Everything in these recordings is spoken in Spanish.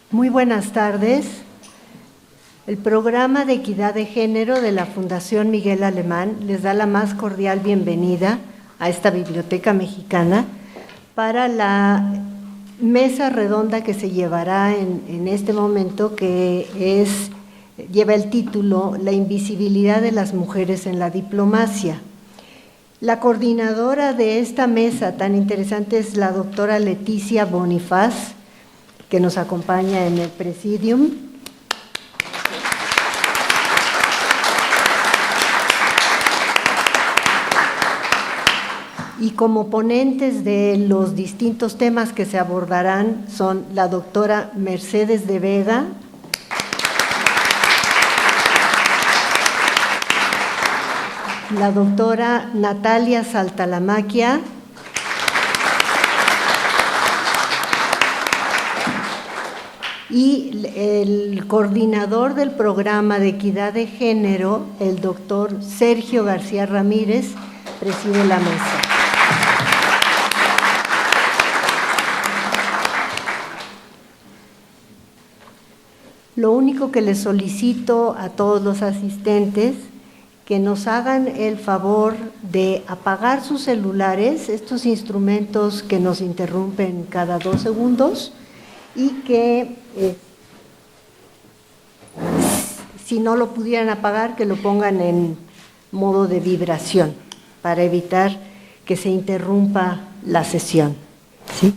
Muy buenas tardes. El programa de equidad de género de la Fundación Miguel Alemán les da la más cordial bienvenida a esta biblioteca mexicana para la mesa redonda que se llevará en este momento, que lleva el título La invisibilidad de las mujeres en la diplomacia. La coordinadora de esta mesa tan interesante es la doctora Leticia Bonifaz, que nos acompaña en el presidium. Y como ponentes de los distintos temas que se abordarán son la doctora Mercedes de Vega, la doctora Natalia Saltalamaquia, y el coordinador del programa de equidad de género, el doctor Sergio García Ramírez, preside la mesa. Lo único que les solicito a todos los asistentes, que nos hagan el favor de apagar sus celulares, estos instrumentos que nos interrumpen cada 2 segundos, y que si no lo pudieran apagar, que lo pongan en modo de vibración para evitar que se interrumpa la sesión. ¿Sí?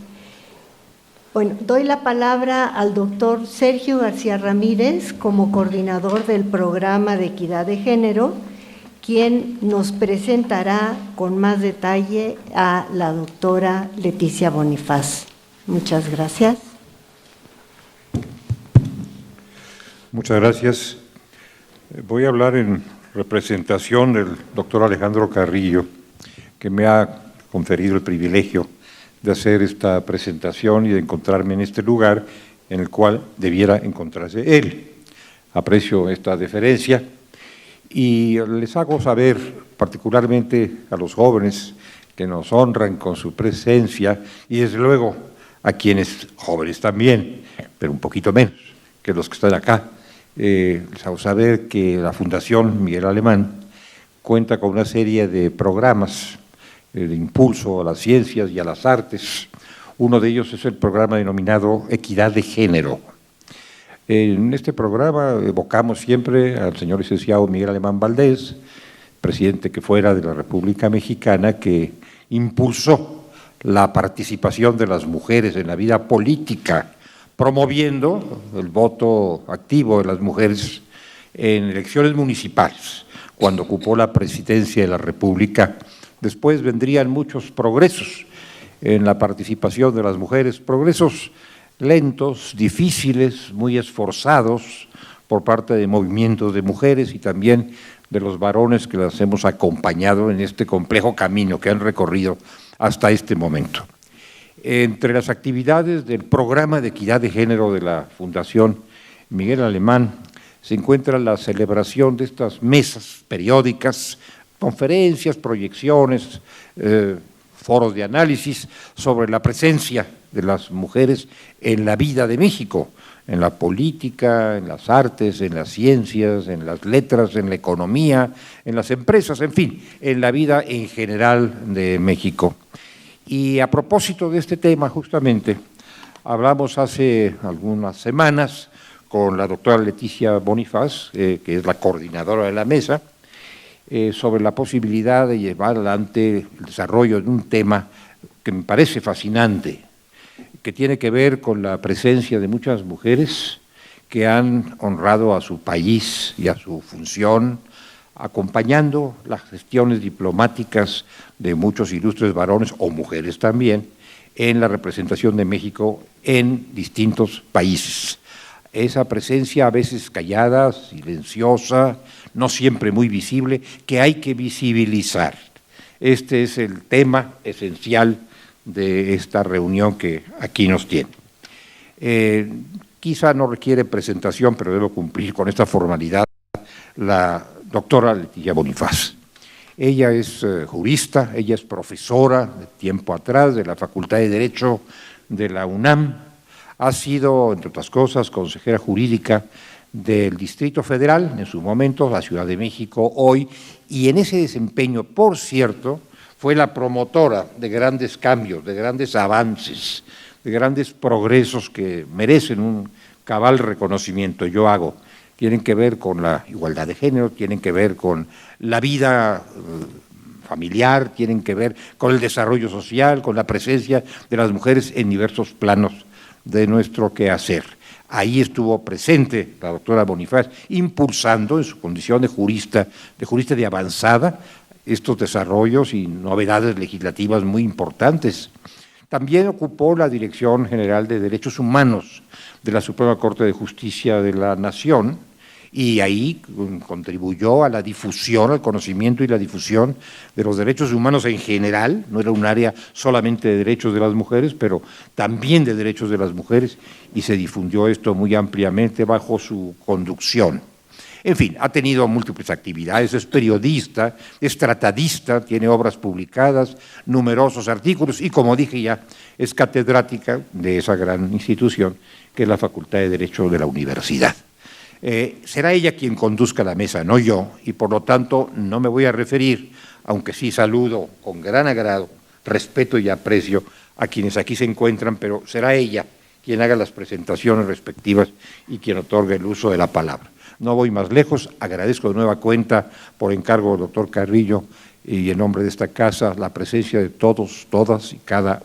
Bueno, doy la palabra al doctor Sergio García Ramírez como coordinador del programa de equidad de género, quien nos presentará con más detalle a la doctora Leticia Bonifaz. Muchas gracias. Muchas gracias. Voy a hablar en representación del doctor Alejandro Carrillo, que me ha conferido el privilegio de hacer esta presentación y de encontrarme en este lugar en el cual debiera encontrarse él. Aprecio esta deferencia y les hago saber, particularmente a los jóvenes que nos honran con su presencia, y desde luego a quienes jóvenes también, pero un poquito menos que los que están acá, les hago saber que la Fundación Miguel Alemán cuenta con una serie de programas de impulso a las ciencias y a las artes. Uno de ellos es el programa denominado Equidad de Género. En este programa evocamos siempre al señor licenciado Miguel Alemán Valdés, presidente que fuera de la República Mexicana, que impulsó la participación de las mujeres en la vida política, promoviendo el voto activo de las mujeres en elecciones municipales, cuando ocupó la presidencia de la República. Después vendrían muchos progresos en la participación de las mujeres, progresos lentos, difíciles, muy esforzados por parte de movimientos de mujeres y también de los varones que las hemos acompañado en este complejo camino que han recorrido hasta este momento. Entre las actividades del programa de equidad de género de la Fundación Miguel Alemán se encuentra la celebración de estas mesas periódicas, conferencias, proyecciones, foros de análisis sobre la presencia de las mujeres en la vida de México, en la política, en las artes, en las ciencias, en las letras, en la economía, en las empresas, en fin, en la vida en general de México. Y a propósito de este tema, justamente, hablamos hace algunas semanas con la doctora Leticia Bonifaz, que es la coordinadora de la mesa, sobre la posibilidad de llevar adelante el desarrollo de un tema que me parece fascinante, que tiene que ver con la presencia de muchas mujeres que han honrado a su país y a su función, acompañando las gestiones diplomáticas de muchos ilustres varones o mujeres también en la representación de México en distintos países. Esa presencia a veces callada, silenciosa, no siempre muy visible, que hay que visibilizar. Este es el tema esencial de esta reunión que aquí nos tiene. Quizá no requiere presentación, pero debo cumplir con esta formalidad, la doctora Leticia Bonifaz. Ella es jurista, ella es profesora de tiempo atrás de la Facultad de Derecho de la UNAM, Ha sido, entre otras cosas, consejera jurídica del Distrito Federal, en su momento, la Ciudad de México, hoy, y en ese desempeño, por cierto, fue la promotora de grandes cambios, de grandes avances, de grandes progresos que merecen un cabal reconocimiento. Yo hago, tienen que ver con la igualdad de género, tienen que ver con la vida familiar, tienen que ver con el desarrollo social, con la presencia de las mujeres en diversos planos de nuestro quehacer. Ahí estuvo presente la doctora Bonifaz, impulsando en su condición de jurista de avanzada, estos desarrollos y novedades legislativas muy importantes. También ocupó la Dirección General de Derechos Humanos de la Suprema Corte de Justicia de la Nación, y ahí contribuyó a la difusión, al conocimiento y la difusión de los derechos humanos en general. No era un área solamente de derechos de las mujeres, pero también de derechos de las mujeres, y se difundió esto muy ampliamente bajo su conducción. En fin, ha tenido múltiples actividades, es periodista, es tratadista, tiene obras publicadas, numerosos artículos, y como dije ya, es catedrática de esa gran institución que es la Facultad de Derecho de la Universidad. Será ella quien conduzca la mesa, no yo, y por lo tanto no me voy a referir, aunque sí saludo con gran agrado, respeto y aprecio a quienes aquí se encuentran, pero será ella quien haga las presentaciones respectivas y quien otorgue el uso de la palabra. No voy más lejos, agradezco de nueva cuenta por encargo del doctor Carrillo y en nombre de esta casa la presencia de todos, todas y cada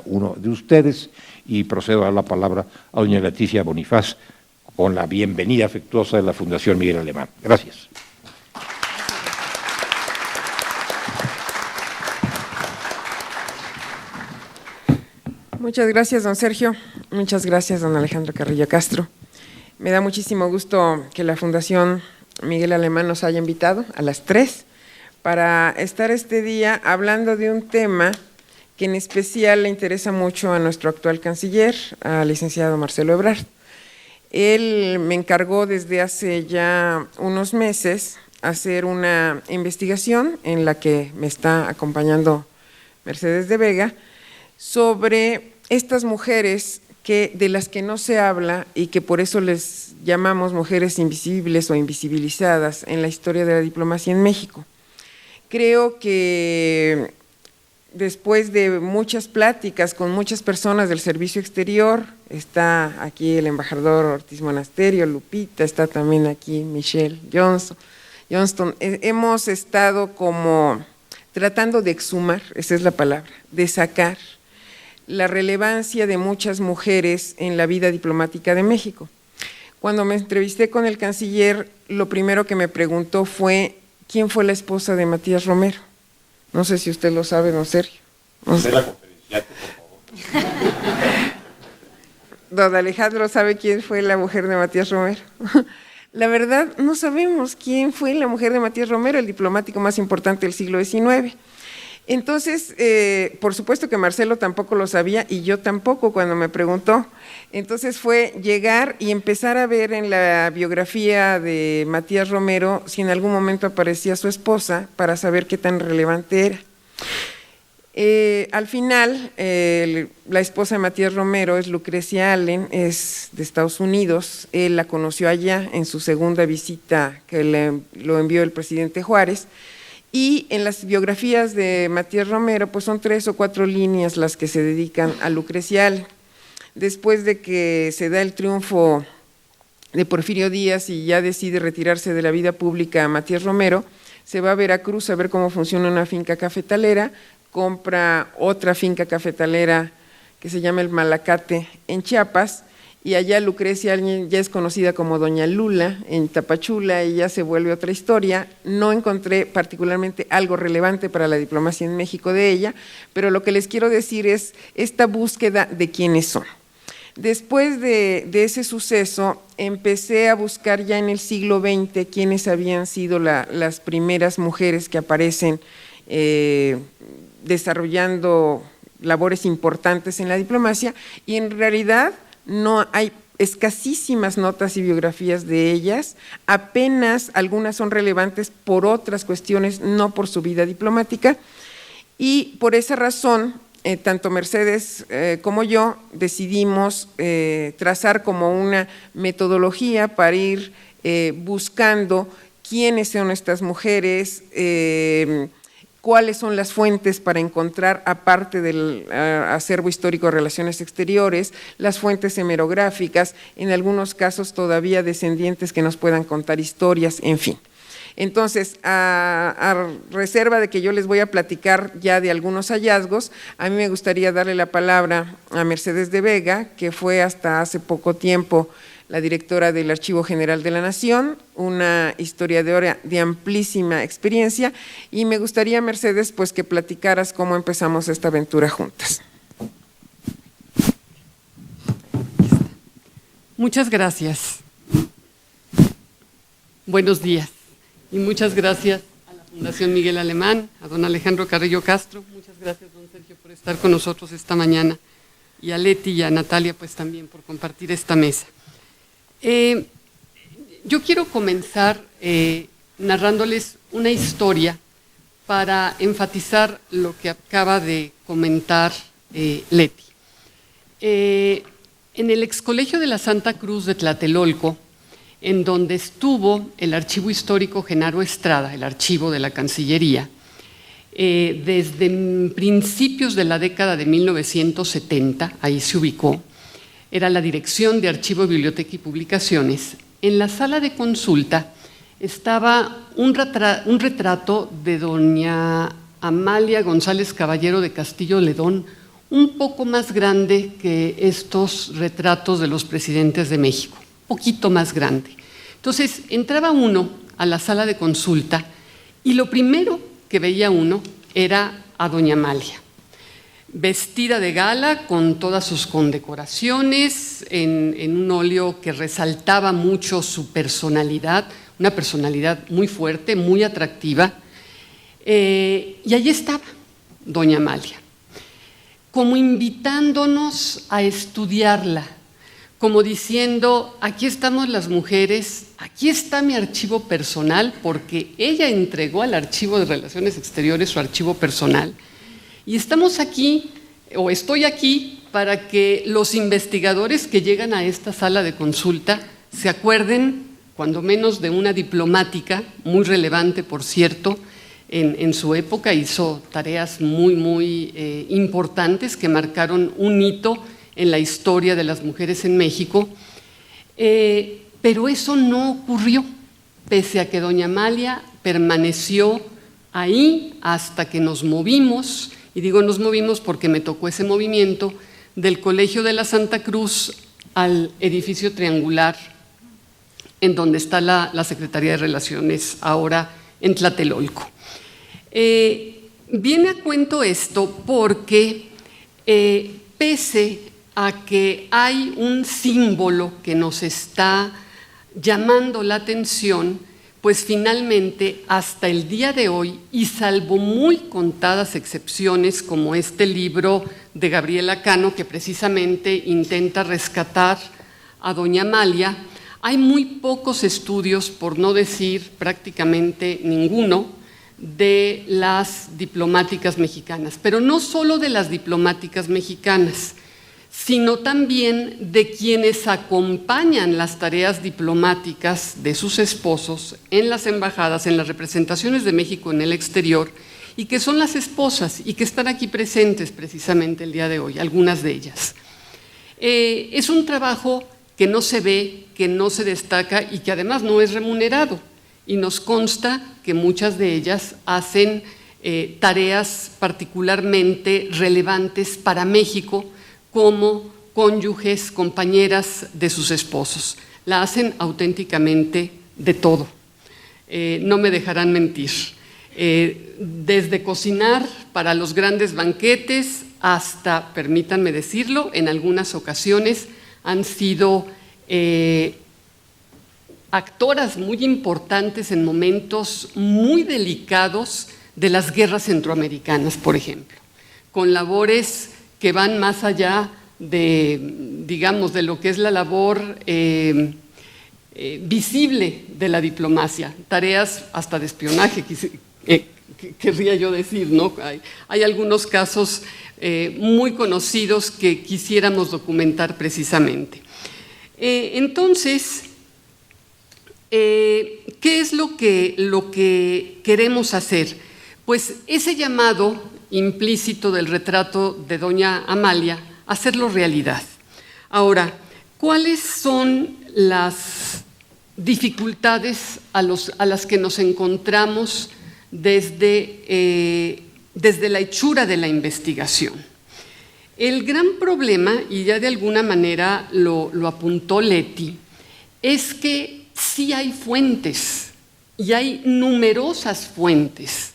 uno de ustedes, y procedo a dar la palabra a doña Leticia Bonifaz, con la bienvenida afectuosa de la Fundación Miguel Alemán. Gracias. Muchas gracias, don Sergio. Muchas gracias, don Alejandro Carrillo Castro. Me da muchísimo gusto que la Fundación Miguel Alemán nos haya invitado a las 3 para estar este día hablando de un tema que en especial le interesa mucho a nuestro actual canciller, al licenciado Marcelo Ebrard. Él me encargó desde hace ya unos meses hacer una investigación en la que me está acompañando Mercedes de Vega sobre estas mujeres de las que no se habla y que por eso les llamamos mujeres invisibles o invisibilizadas en la historia de la diplomacia en México. Creo que después de muchas pláticas con muchas personas del servicio exterior, está aquí el embajador Ortiz Monasterio, Lupita, está también aquí Michelle Johnston, hemos estado como tratando de exhumar, esa es la palabra, de sacar la relevancia de muchas mujeres en la vida diplomática de México. Cuando me entrevisté con el canciller, lo primero que me preguntó fue, ¿quién fue la esposa de Matías Romero? No sé si usted lo sabe, don Sergio. No sé. La conferenciante, por favor. Don Alejandro sabe quién fue la mujer de Matías Romero. La verdad, no sabemos quién fue la mujer de Matías Romero, el diplomático más importante del siglo XIX. Entonces, por supuesto que Marcelo tampoco lo sabía y yo tampoco cuando me preguntó. Entonces fue llegar y empezar a ver en la biografía de Matías Romero si en algún momento aparecía su esposa para saber qué tan relevante era. Al final, la esposa de Matías Romero es Lucrecia Allen, es de Estados Unidos. Él la conoció allá en su segunda visita que lo envió el presidente Juárez. Y en las biografías de Matías Romero, pues son 3 o 4 líneas las que se dedican a Lucrecia Allen. Después de que se da el triunfo de Porfirio Díaz y ya decide retirarse de la vida pública Matías Romero, se va a Veracruz a ver cómo funciona una finca cafetalera, compra otra finca cafetalera que se llama El Malacate en Chiapas, y allá Lucrecia ya es conocida como Doña Lula en Tapachula y ya se vuelve otra historia. No encontré particularmente algo relevante para la diplomacia en México de ella, pero lo que les quiero decir es esta búsqueda de quiénes son. Después de ese suceso, empecé a buscar ya en el siglo XX quiénes habían sido las primeras mujeres que aparecen desarrollando labores importantes en la diplomacia, y en realidad no hay escasísimas notas y biografías de ellas, apenas algunas son relevantes por otras cuestiones, no por su vida diplomática, y por esa razón tanto Mercedes como yo decidimos trazar como una metodología para ir buscando quiénes son estas mujeres, cuáles son las fuentes para encontrar, aparte del acervo histórico de relaciones exteriores, las fuentes hemerográficas, en algunos casos todavía descendientes que nos puedan contar historias, en fin. Entonces, a reserva de que yo les voy a platicar ya de algunos hallazgos, a mí me gustaría darle la palabra a Mercedes de Vega, que fue hasta hace poco tiempo la directora del Archivo General de la Nación, una historiadora de amplísima experiencia, y me gustaría, Mercedes, pues que platicaras cómo empezamos esta aventura juntas. Muchas gracias. Buenos días. Y muchas gracias a la Fundación Miguel Alemán, a don Alejandro Carrillo Castro, muchas gracias don Sergio por estar con nosotros esta mañana, y a Leti y a Natalia pues también por compartir esta mesa. Yo quiero comenzar narrándoles una historia para enfatizar lo que acaba de comentar Leti. En el Excolegio de la Santa Cruz de Tlatelolco, en donde estuvo el Archivo Histórico Genaro Estrada, el archivo de la Cancillería, desde principios de la década de 1970, ahí se ubicó, era la Dirección de Archivo, Biblioteca y Publicaciones. En la sala de consulta estaba un retrato de doña Amalia González Caballero de Castillo Ledón, un poco más grande que estos retratos de los presidentes de México, poquito más grande. Entonces, entraba uno a la sala de consulta y lo primero que veía uno era a doña Amalia, vestida de gala con todas sus condecoraciones, en un óleo que resaltaba mucho su personalidad, una personalidad muy fuerte, muy atractiva, y allí estaba doña Amalia, como invitándonos a estudiarla, como diciendo, aquí estamos las mujeres, aquí está mi archivo personal, porque ella entregó al Archivo de Relaciones Exteriores su archivo personal, y estamos aquí, o estoy aquí, para que los investigadores que llegan a esta sala de consulta se acuerden, cuando menos, de una diplomática, muy relevante, por cierto, en su época, hizo tareas muy importantes que marcaron un hito en la historia de las mujeres en México, pero eso no ocurrió, pese a que doña Amalia permaneció ahí hasta que nos movimos, y digo nos movimos porque me tocó ese movimiento, del Colegio de la Santa Cruz al edificio triangular, en donde está la Secretaría de Relaciones, ahora en Tlatelolco. Viene a cuento esto porque, pese a que hay un símbolo que nos está llamando la atención, pues finalmente hasta el día de hoy, y salvo muy contadas excepciones como este libro de Gabriela Cano, que precisamente intenta rescatar a doña Amalia, hay muy pocos estudios, por no decir prácticamente ninguno, de las diplomáticas mexicanas, pero no solo de las diplomáticas mexicanas, sino también de quienes acompañan las tareas diplomáticas de sus esposos en las embajadas, en las representaciones de México en el exterior, y que son las esposas y que están aquí presentes precisamente el día de hoy, algunas de ellas. Es un trabajo que no se ve, que no se destaca y que además no es remunerado, y nos consta que muchas de ellas hacen tareas particularmente relevantes para México, como cónyuges, compañeras de sus esposos. La hacen auténticamente de todo. No me dejarán mentir. Desde cocinar para los grandes banquetes hasta, permítanme decirlo, en algunas ocasiones han sido actoras muy importantes en momentos muy delicados de las guerras centroamericanas, por ejemplo, con labores que van más allá de, digamos, de lo que es la labor visible de la diplomacia, tareas hasta de espionaje, querría yo decir, ¿no? Hay algunos casos muy conocidos que quisiéramos documentar precisamente. Entonces, ¿qué es lo que queremos hacer? Pues ese llamado implícito del retrato de doña Amalia, hacerlo realidad. Ahora, ¿cuáles son las dificultades a las que nos encontramos desde la hechura de la investigación? El gran problema, y ya de alguna manera lo apuntó Leti, es que sí hay fuentes, y hay numerosas fuentes,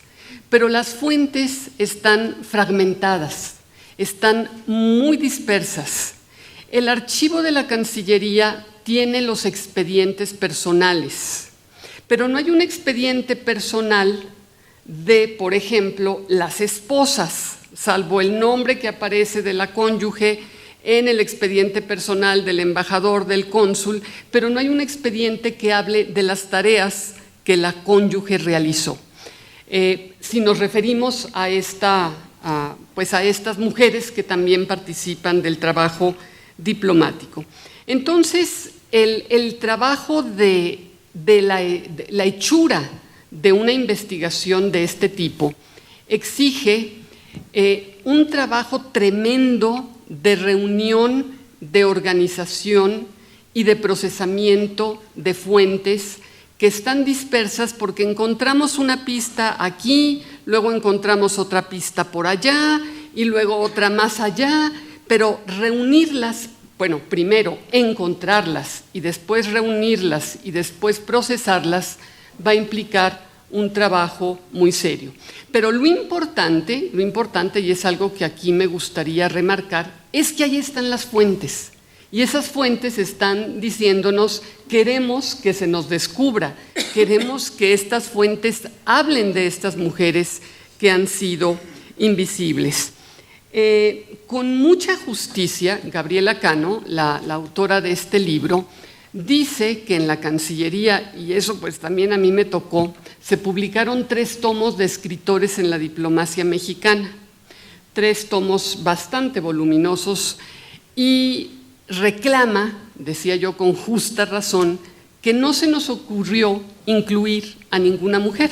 pero las fuentes están fragmentadas, están muy dispersas. El archivo de la Cancillería tiene los expedientes personales, pero no hay un expediente personal de, por ejemplo, las esposas, salvo el nombre que aparece de la cónyuge en el expediente personal del embajador, del cónsul, pero no hay un expediente que hable de las tareas que la cónyuge realizó. Si nos referimos a estas mujeres que también participan del trabajo diplomático. Entonces, el trabajo de la hechura de una investigación de este tipo exige un trabajo tremendo de reunión, de organización y de procesamiento de fuentes que están dispersas porque encontramos una pista aquí, luego encontramos otra pista por allá y luego otra más allá, pero reunirlas, bueno, primero encontrarlas y después reunirlas y después procesarlas va a implicar un trabajo muy serio. Pero lo importante, y es algo que aquí me gustaría remarcar, es que ahí están las fuentes. Y esas fuentes están diciéndonos, queremos que se nos descubra, queremos que estas fuentes hablen de estas mujeres que han sido invisibles. Con mucha justicia, Gabriela Cano, la autora de este libro, dice que en la Cancillería, y eso pues también a mí me tocó, se publicaron 3 tomos de escritores en la diplomacia mexicana, 3 tomos bastante voluminosos, y reclama, decía yo con justa razón, que no se nos ocurrió incluir a ninguna mujer.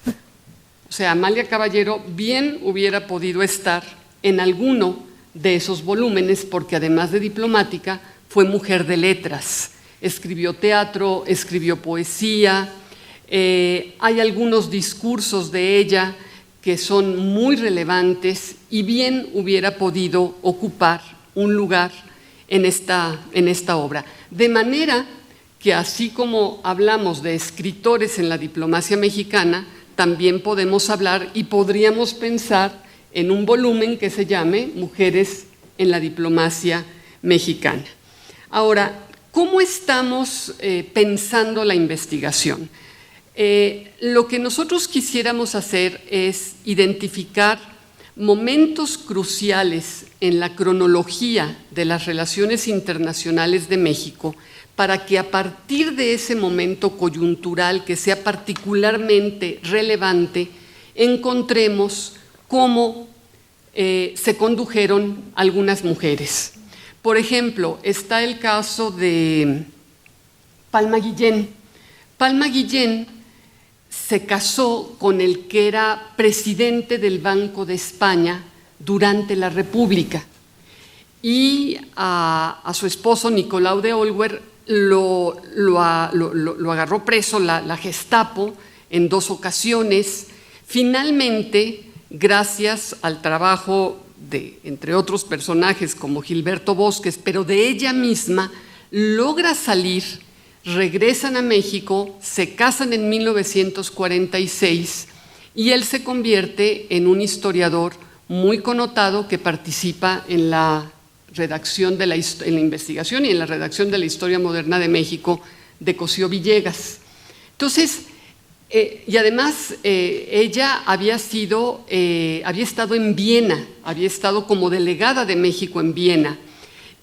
O sea, Amalia Caballero bien hubiera podido estar en alguno de esos volúmenes, porque además de diplomática, fue mujer de letras. Escribió teatro, escribió poesía, hay algunos discursos de ella que son muy relevantes y bien hubiera podido ocupar un lugar en esta obra. De manera que así como hablamos de escritores en la diplomacia mexicana, también podemos hablar y podríamos pensar en un volumen que se llame Mujeres en la diplomacia mexicana. Ahora, ¿cómo estamos pensando la investigación? Lo que nosotros quisiéramos hacer es identificar momentos cruciales en la cronología de las relaciones internacionales de México para que a partir de ese momento coyuntural que sea particularmente relevante, encontremos cómo se condujeron algunas mujeres. Por ejemplo, está el caso de Palma Guillén. Palma Guillén se casó con el que era presidente del Banco de España durante la República y a su esposo Nicolau de Olwer lo agarró preso la Gestapo en 2 ocasiones. Finalmente, gracias al trabajo de, entre otros personajes como Gilberto Bosques, pero de ella misma, logra salir, regresan a México, se casan en 1946 y él se convierte en un historiador muy connotado que participa en la redacción en la investigación y en la redacción de la Historia Moderna de México de Cosío Villegas. Entonces, y además ella había estado en Viena, había estado como delegada de México en Viena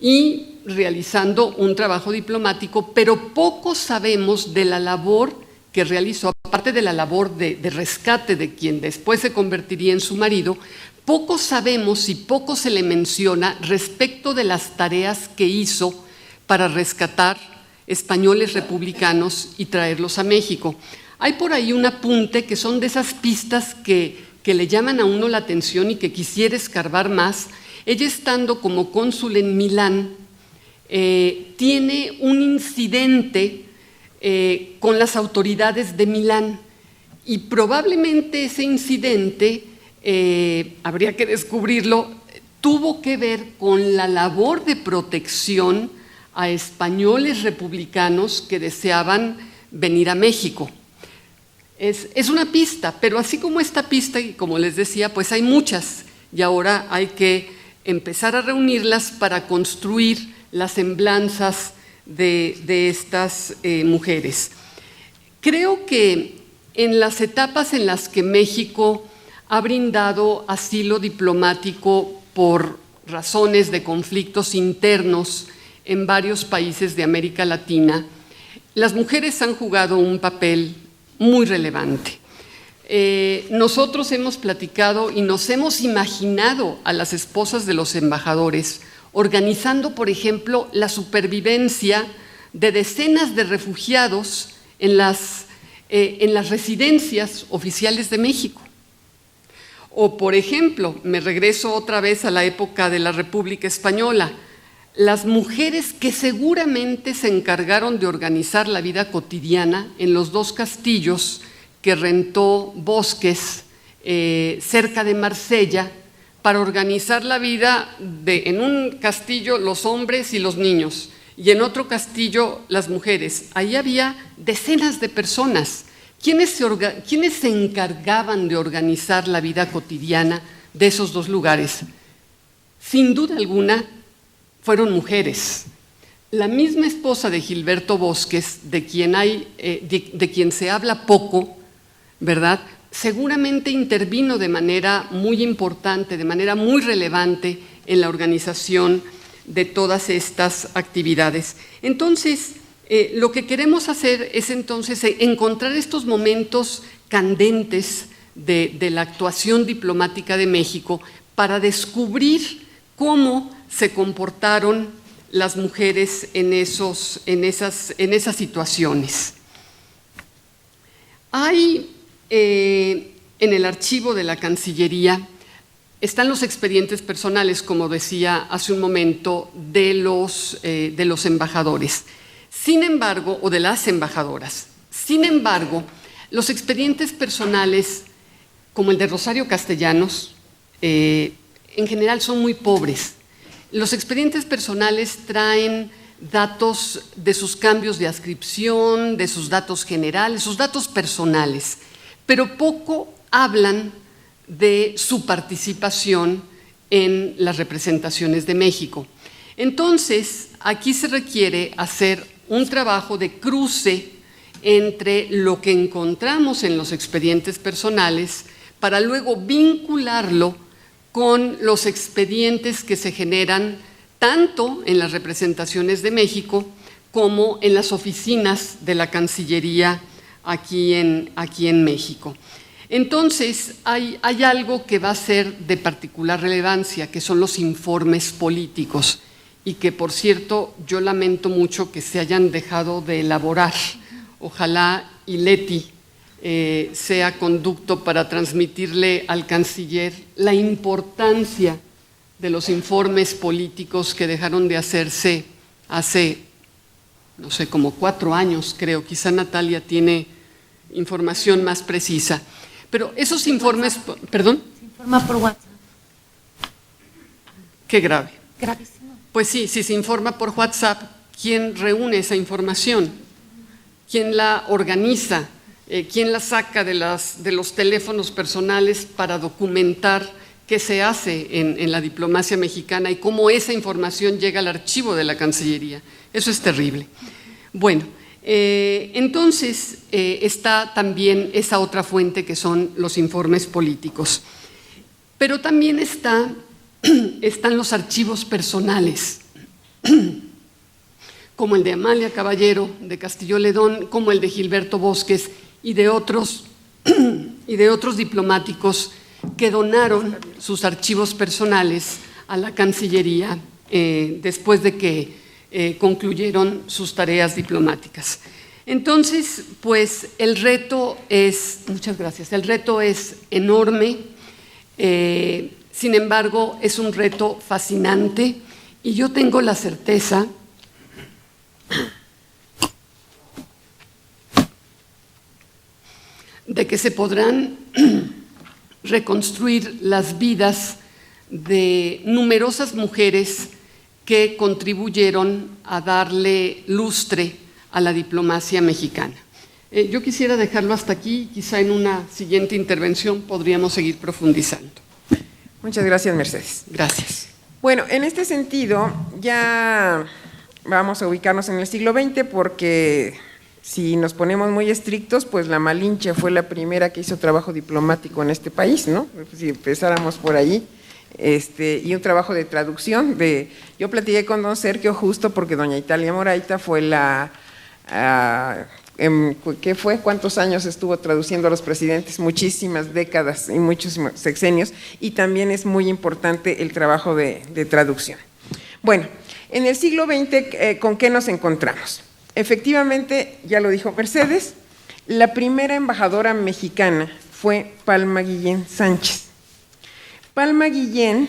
y realizando un trabajo diplomático, pero poco sabemos de la labor que realizó a aparte de la labor de rescate de quien después se convertiría en su marido, poco sabemos y poco se le menciona respecto de las tareas que hizo para rescatar españoles republicanos y traerlos a México. Hay por ahí un apunte que son de esas pistas que le llaman a uno la atención y que quisiera escarbar más. Ella, estando como cónsul en Milán, tiene un incidente con las autoridades de Milán, y probablemente ese incidente, habría que descubrirlo, tuvo que ver con la labor de protección a españoles republicanos que deseaban venir a México. Es una pista, pero así como esta pista, y como les decía, pues hay muchas, y ahora hay que empezar a reunirlas para construir las semblanzas de estas mujeres. Creo que en las etapas en las que México ha brindado asilo diplomático por razones de conflictos internos en varios países de América Latina, las mujeres han jugado un papel muy relevante. Nosotros hemos platicado y nos hemos imaginado a las esposas de los embajadores organizando, por ejemplo, la supervivencia de decenas de refugiados en las residencias oficiales de México. O, por ejemplo, me regreso otra vez a la época de la República Española, las mujeres que seguramente se encargaron de organizar la vida cotidiana en los 2 castillos que rentó Bosques cerca de Marsella, para organizar la vida en un castillo los hombres y los niños, y en otro castillo las mujeres. Ahí había decenas de personas. ¿Quiénes se encargaban de organizar la vida cotidiana de esos 2 lugares? Sin duda alguna, fueron mujeres. La misma esposa de Gilberto Bosques, de quien se habla poco, ¿verdad?, seguramente intervino de manera muy importante, de manera muy relevante en la organización de todas estas actividades. Entonces, lo que queremos hacer es entonces encontrar estos momentos candentes de la actuación diplomática de México para descubrir cómo se comportaron las mujeres en esas situaciones. Hay en el archivo de la Cancillería están los expedientes personales, como decía hace un momento, de los embajadores. Sin embargo, o de las embajadoras. Sin embargo, los expedientes personales, como el de Rosario Castellanos, en general son muy pobres. Los expedientes personales traen datos de sus cambios de adscripción, de sus datos generales, sus datos personales, pero poco hablan de su participación en las representaciones de México. Entonces, aquí se requiere hacer un trabajo de cruce entre lo que encontramos en los expedientes personales para luego vincularlo con los expedientes que se generan tanto en las representaciones de México como en las oficinas de la Cancillería aquí en México. Entonces, hay algo que va a ser de particular relevancia, que son los informes políticos, y que, por cierto, yo lamento mucho que se hayan dejado de elaborar. Ojalá y Leti sea conducto para transmitirle al canciller la importancia de los informes políticos que dejaron de hacerse hace, no sé, como 4 años, creo. Quizá Natalia tiene información más precisa. Pero esos informes, ¿perdón? Se informa por WhatsApp. Qué grave. Gravísimo. Pues sí, si se informa por WhatsApp, ¿quién reúne esa información? ¿Quién la organiza? ¿Quién la saca de los teléfonos personales para documentar qué se hace en la diplomacia mexicana y cómo esa información llega al archivo de la Cancillería? Eso es terrible. Bueno, entonces está también esa otra fuente que son los informes políticos. Pero también están los archivos personales, como el de Amalia Caballero de Castillo Ledón, como el de Gilberto Bosques, y de otros diplomáticos que donaron sus archivos personales a la Cancillería después de que concluyeron sus tareas diplomáticas. Entonces, pues el reto es, muchas gracias, el reto es enorme, sin embargo, es un reto fascinante y yo tengo la certeza de que se podrán reconstruir las vidas de numerosas mujeres que contribuyeron a darle lustre a la diplomacia mexicana. Yo quisiera dejarlo hasta aquí, quizá en una siguiente intervención podríamos seguir profundizando. Muchas gracias, Mercedes. Gracias. Bueno, en este sentido, ya vamos a ubicarnos en el siglo XX porque si nos ponemos muy estrictos, pues la Malinche fue la primera que hizo trabajo diplomático en este país, ¿no? Si empezáramos por allí. Y un trabajo de traducción. Yo platiqué con don Sergio justo porque doña Italia Moraita fue ¿qué fue? ¿Cuántos años estuvo traduciendo a los presidentes? Muchísimas décadas y muchos sexenios, y también es muy importante el trabajo de traducción. Bueno, en el siglo XX, ¿con qué nos encontramos? Efectivamente, ya lo dijo Mercedes, la primera embajadora mexicana fue Palma Guillén Sánchez. Palma Guillén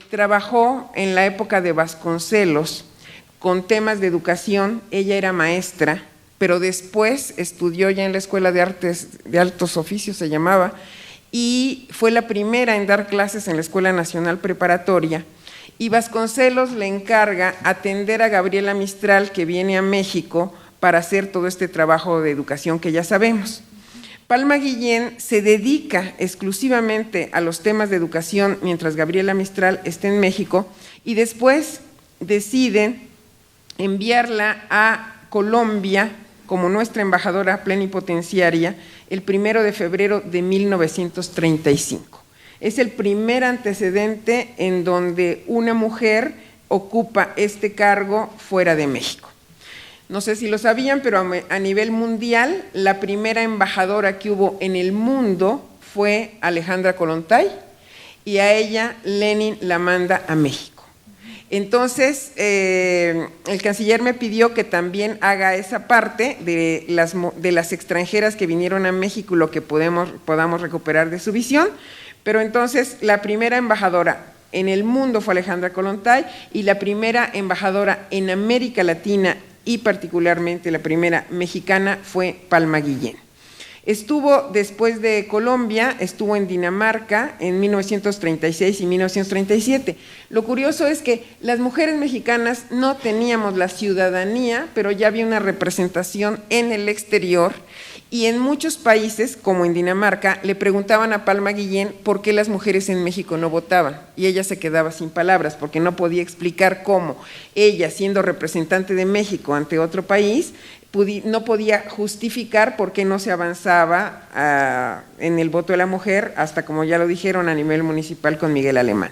trabajó en la época de Vasconcelos con temas de educación. Ella era maestra, pero después estudió ya en la Escuela de Artes de Altos Oficios, se llamaba, y fue la primera en dar clases en la Escuela Nacional Preparatoria. Y Vasconcelos le encarga atender a Gabriela Mistral, que viene a México para hacer todo este trabajo de educación que ya sabemos. Palma Guillén se dedica exclusivamente a los temas de educación mientras Gabriela Mistral está en México y después deciden enviarla a Colombia como nuestra embajadora plenipotenciaria el 1 de febrero de 1935. Es el primer antecedente en donde una mujer ocupa este cargo fuera de México. No sé si lo sabían, pero a nivel mundial, la primera embajadora que hubo en el mundo fue Alejandra Kollontai, y a ella Lenin la manda a México. Entonces, el canciller me pidió que también haga esa parte de las extranjeras que vinieron a México y lo que podamos recuperar de su visión, pero entonces la primera embajadora en el mundo fue Alejandra Kollontai y la primera embajadora en América Latina y particularmente la primera mexicana fue Palma Guillén. Estuvo después de Colombia, estuvo en Dinamarca en 1936 y 1937. Lo curioso es que las mujeres mexicanas no teníamos la ciudadanía, pero ya había una representación en el exterior, y en muchos países, como en Dinamarca, le preguntaban a Palma Guillén por qué las mujeres en México no votaban, y ella se quedaba sin palabras porque no podía explicar cómo ella, siendo representante de México ante otro país, no podía justificar por qué no se avanzaba en el voto de la mujer hasta, como ya lo dijeron, a nivel municipal con Miguel Alemán.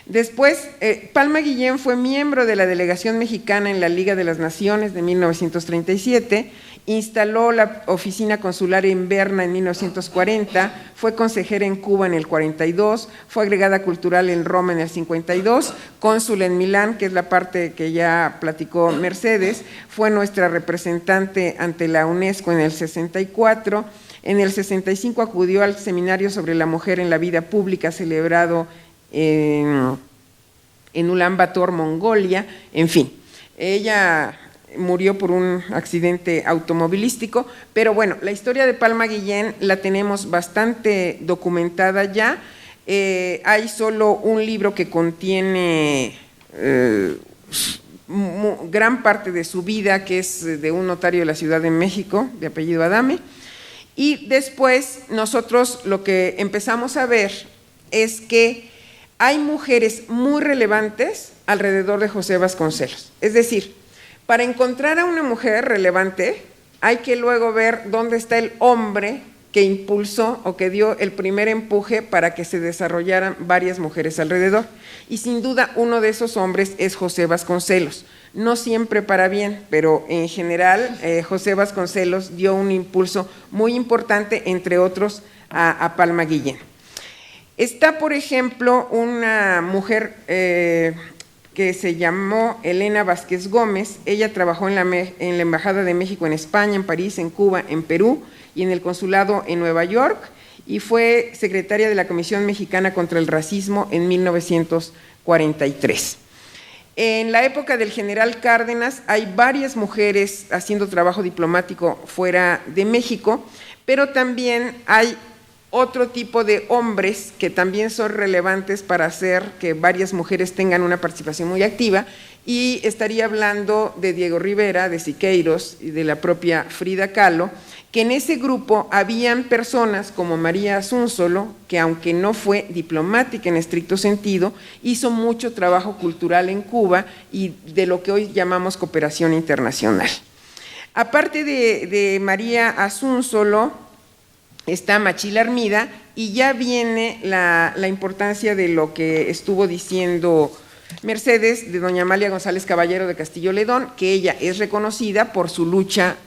Después, Palma Guillén fue miembro de la delegación mexicana en la Liga de las Naciones de 1937, instaló la oficina consular en Berna en 1940, fue consejera en Cuba en el 42, fue agregada cultural en Roma en el 52, cónsul en Milán, que es la parte que ya platicó Mercedes, fue nuestra representante ante la UNESCO en el 64, en el 65 acudió al seminario sobre la mujer en la vida pública celebrado en Ulan Bator, Mongolia, en fin. Ella murió por un accidente automovilístico, pero bueno, la historia de Palma Guillén la tenemos bastante documentada ya. Hay solo un libro que contiene gran parte de su vida, que es de un notario de la Ciudad de México, de apellido Adame, y después nosotros lo que empezamos a ver es que hay mujeres muy relevantes alrededor de José Vasconcelos. Es decir, para encontrar a una mujer relevante hay que luego ver dónde está el hombre que impulsó o que dio el primer empuje para que se desarrollaran varias mujeres alrededor. Y sin duda uno de esos hombres es José Vasconcelos. no siempre para bien, pero en general José Vasconcelos dio un impulso muy importante, entre otros, a Palma Guillén. Está, por ejemplo, una mujer que se llamó Elena Vázquez Gómez. Ella trabajó en la Embajada de México en España, en París, en Cuba, en Perú y en el consulado en Nueva York, y fue secretaria de la Comisión Mexicana contra el Racismo en 1943. En la época del general Cárdenas hay varias mujeres haciendo trabajo diplomático fuera de México, pero también hay otro tipo de hombres que también son relevantes para hacer que varias mujeres tengan una participación muy activa, y estaría hablando de Diego Rivera, de Siqueiros y de la propia Frida Kahlo, que en ese grupo habían personas como María Asúnzolo, que aunque no fue diplomática en estricto sentido, hizo mucho trabajo cultural en Cuba y de lo que hoy llamamos cooperación internacional. Aparte de María Asúnzolo, está Machila Armida, y ya viene la importancia de lo que estuvo diciendo Mercedes, de doña Amalia González Caballero de Castillo Ledón, que ella es reconocida por su lucha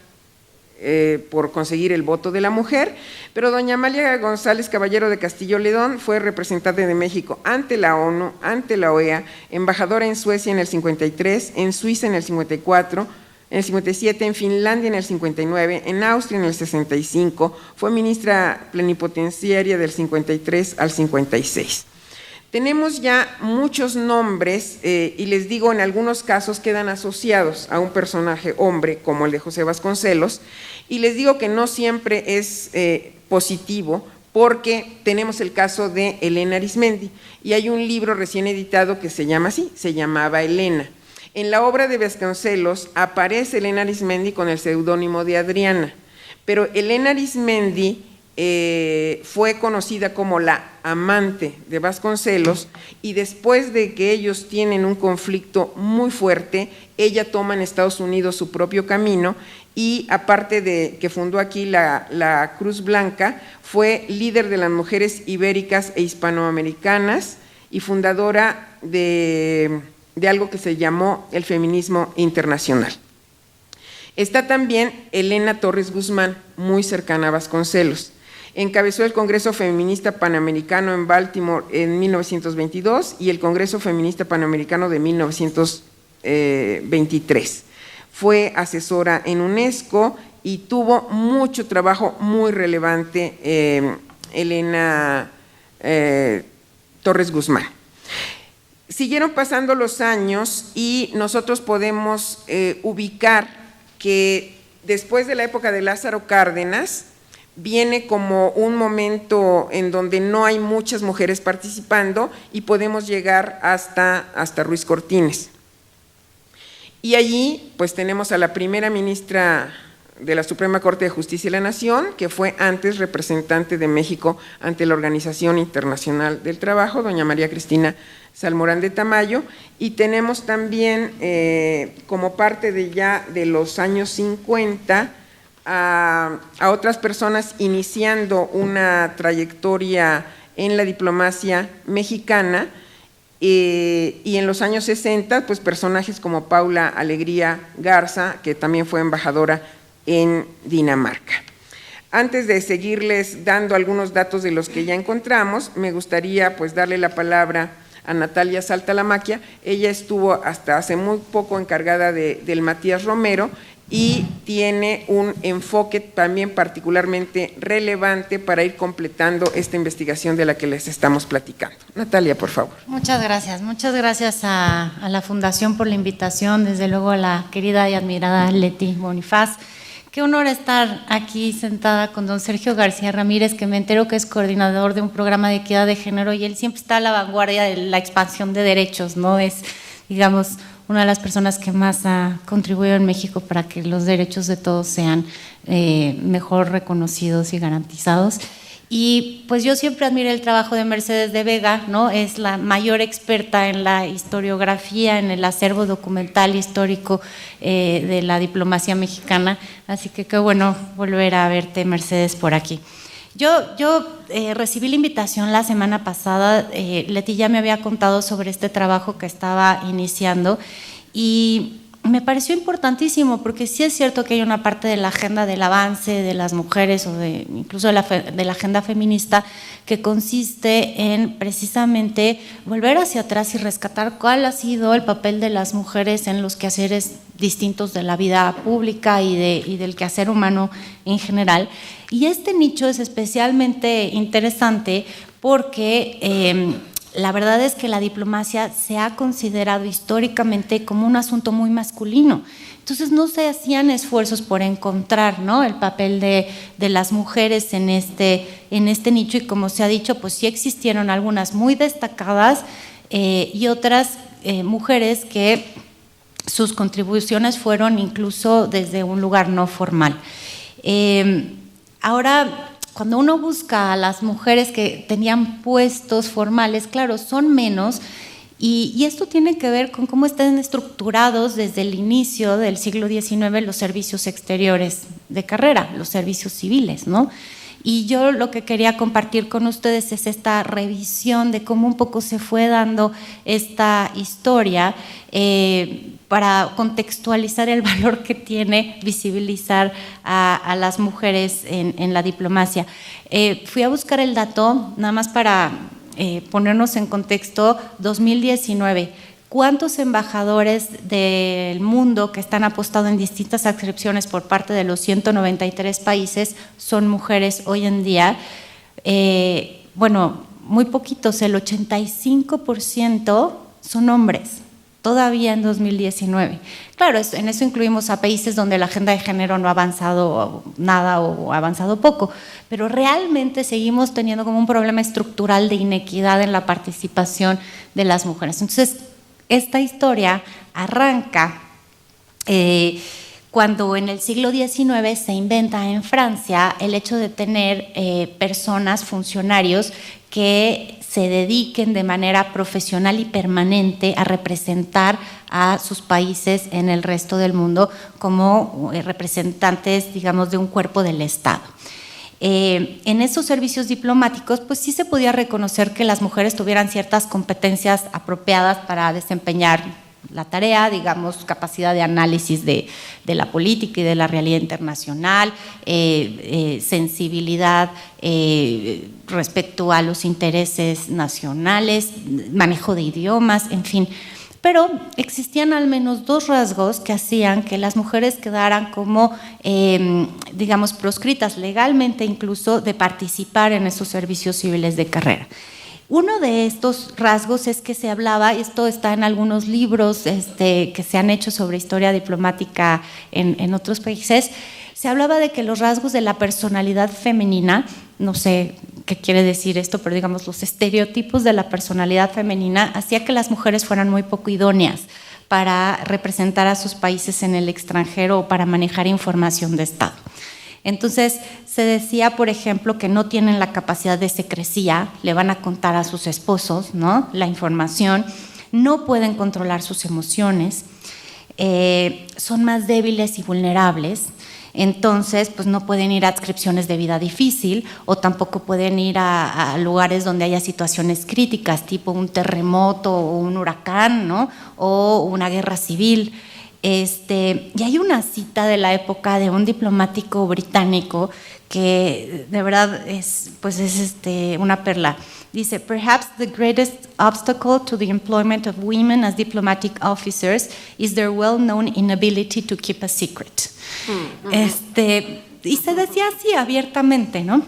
por conseguir el voto de la mujer, pero doña Amalia González Caballero de Castillo Ledón fue representante de México ante la ONU, ante la OEA, embajadora en Suecia en el 53, en Suiza en el 54, en el 57, en Finlandia en el 59, en Austria en el 65, fue ministra plenipotenciaria del 53 al 56. Tenemos ya muchos nombres y les digo, en algunos casos quedan asociados a un personaje hombre como el de José Vasconcelos, y les digo que no siempre es positivo, porque tenemos el caso de Elena Arizmendi, y hay un libro recién editado que se llama así, se llamaba Elena. En la obra de Vasconcelos aparece Elena Arizmendi con el seudónimo de Adriana, pero Elena Arizmendi fue conocida como la amante de Vasconcelos, y después de que ellos tienen un conflicto muy fuerte, ella toma en Estados Unidos su propio camino, y aparte de que fundó aquí la Cruz Blanca, fue líder de las mujeres ibéricas e hispanoamericanas y fundadora de algo que se llamó el feminismo internacional. Está también Elena Torres Guzmán, muy cercana a Vasconcelos. Encabezó el Congreso Feminista Panamericano en Baltimore en 1922 y el Congreso Feminista Panamericano de 1923. Fue asesora en UNESCO y tuvo mucho trabajo muy relevante Elena Torres Guzmán. Siguieron pasando los años y nosotros podemos ubicar que después de la época de Lázaro Cárdenas viene como un momento en donde no hay muchas mujeres participando y podemos llegar hasta Ruiz Cortines. Y allí pues tenemos a la primera ministra de la Suprema Corte de Justicia de la Nación, que fue antes representante de México ante la Organización Internacional del Trabajo, doña María Cristina Salmorán de Tamayo, y tenemos también como parte de los años 50 a otras personas iniciando una trayectoria en la diplomacia mexicana, y en los años 60 pues personajes como Paula Alegría Garza, que también fue embajadora en Dinamarca. Antes de seguirles dando algunos datos de los que ya encontramos, me gustaría pues darle la palabra a Natalia Saltalamaquia. Ella estuvo hasta hace muy poco encargada del Matías Romero y tiene un enfoque también particularmente relevante para ir completando esta investigación de la que les estamos platicando. Natalia, por favor. Muchas gracias a la Fundación por la invitación, desde luego a la querida y admirada Leti Bonifaz. Qué honor estar aquí sentada con don Sergio García Ramírez, que me entero que es coordinador de un programa de equidad de género y él siempre está a la vanguardia de la expansión de derechos, ¿no? Es, digamos, una de las personas que más ha contribuido en México para que los derechos de todos sean mejor reconocidos y garantizados. Y pues yo siempre admiré el trabajo de Mercedes de Vega, ¿no? Es la mayor experta en la historiografía, en el acervo documental histórico de la diplomacia mexicana, así que qué bueno volver a verte, Mercedes, por aquí. Yo recibí la invitación la semana pasada, Leti ya me había contado sobre este trabajo que estaba iniciando y me pareció importantísimo porque sí es cierto que hay una parte de la agenda del avance de las mujeres o incluso de la agenda feminista que consiste en precisamente volver hacia atrás y rescatar cuál ha sido el papel de las mujeres en los quehaceres distintos de la vida pública y del quehacer humano en general. Y este nicho es especialmente interesante porque la verdad es que la diplomacia se ha considerado históricamente como un asunto muy masculino. Entonces no se hacían esfuerzos por encontrar, ¿no?, el papel de las mujeres en este nicho, y como se ha dicho, pues sí existieron algunas muy destacadas y otras mujeres que sus contribuciones fueron incluso desde un lugar no formal. Ahora, cuando uno busca a las mujeres que tenían puestos formales, claro, son menos, y esto tiene que ver con cómo están estructurados desde el inicio del siglo XIX los servicios exteriores de carrera, los servicios civiles, ¿no? Y yo lo que quería compartir con ustedes es esta revisión de cómo un poco se fue dando esta historia para contextualizar el valor que tiene visibilizar a las mujeres en la diplomacia. Fui a buscar el dato, nada más para ponernos en contexto. 2019, ¿cuántos embajadores del mundo que están apostados en distintas adscripciones por parte de los 193 países son mujeres hoy en día? Bueno, muy poquitos, el 85% son hombres, todavía en 2019. Claro, en eso incluimos a países donde la agenda de género no ha avanzado nada o ha avanzado poco, pero realmente seguimos teniendo como un problema estructural de inequidad en la participación de las mujeres. Entonces, esta historia arranca cuando en el siglo XIX se inventa en Francia el hecho de tener personas, funcionarios que se dediquen de manera profesional y permanente a representar a sus países en el resto del mundo como representantes, digamos, de un cuerpo del Estado. En esos servicios diplomáticos, pues sí se podía reconocer que las mujeres tuvieran ciertas competencias apropiadas para desempeñar la tarea, digamos, capacidad de análisis de la política y de la realidad internacional, sensibilidad respecto a los intereses nacionales, manejo de idiomas, en fin. Pero existían al menos dos rasgos que hacían que las mujeres quedaran como, digamos, proscritas legalmente incluso de participar en esos servicios civiles de carrera. Uno de estos rasgos es que se hablaba, y esto está en algunos libros que se han hecho sobre historia diplomática en otros países, se hablaba de que los rasgos de la personalidad femenina, no sé qué quiere decir esto, pero digamos los estereotipos de la personalidad femenina hacía que las mujeres fueran muy poco idóneas para representar a sus países en el extranjero o para manejar información de Estado. Entonces se decía, por ejemplo, que no tienen la capacidad de secrecía, le van a contar a sus esposos, ¿no?, la información, no pueden controlar sus emociones, son más débiles y vulnerables. Entonces, pues no pueden ir a adscripciones de vida difícil o tampoco pueden ir a lugares donde haya situaciones críticas, tipo un terremoto o un huracán, ¿no?, o una guerra civil. Y hay una cita de la época de un diplomático británico que de verdad es una perla. Dice, "Perhaps the greatest obstacle to the employment of women as diplomatic officers is their well-known inability to keep a secret." Y se decía así abiertamente, ¿no?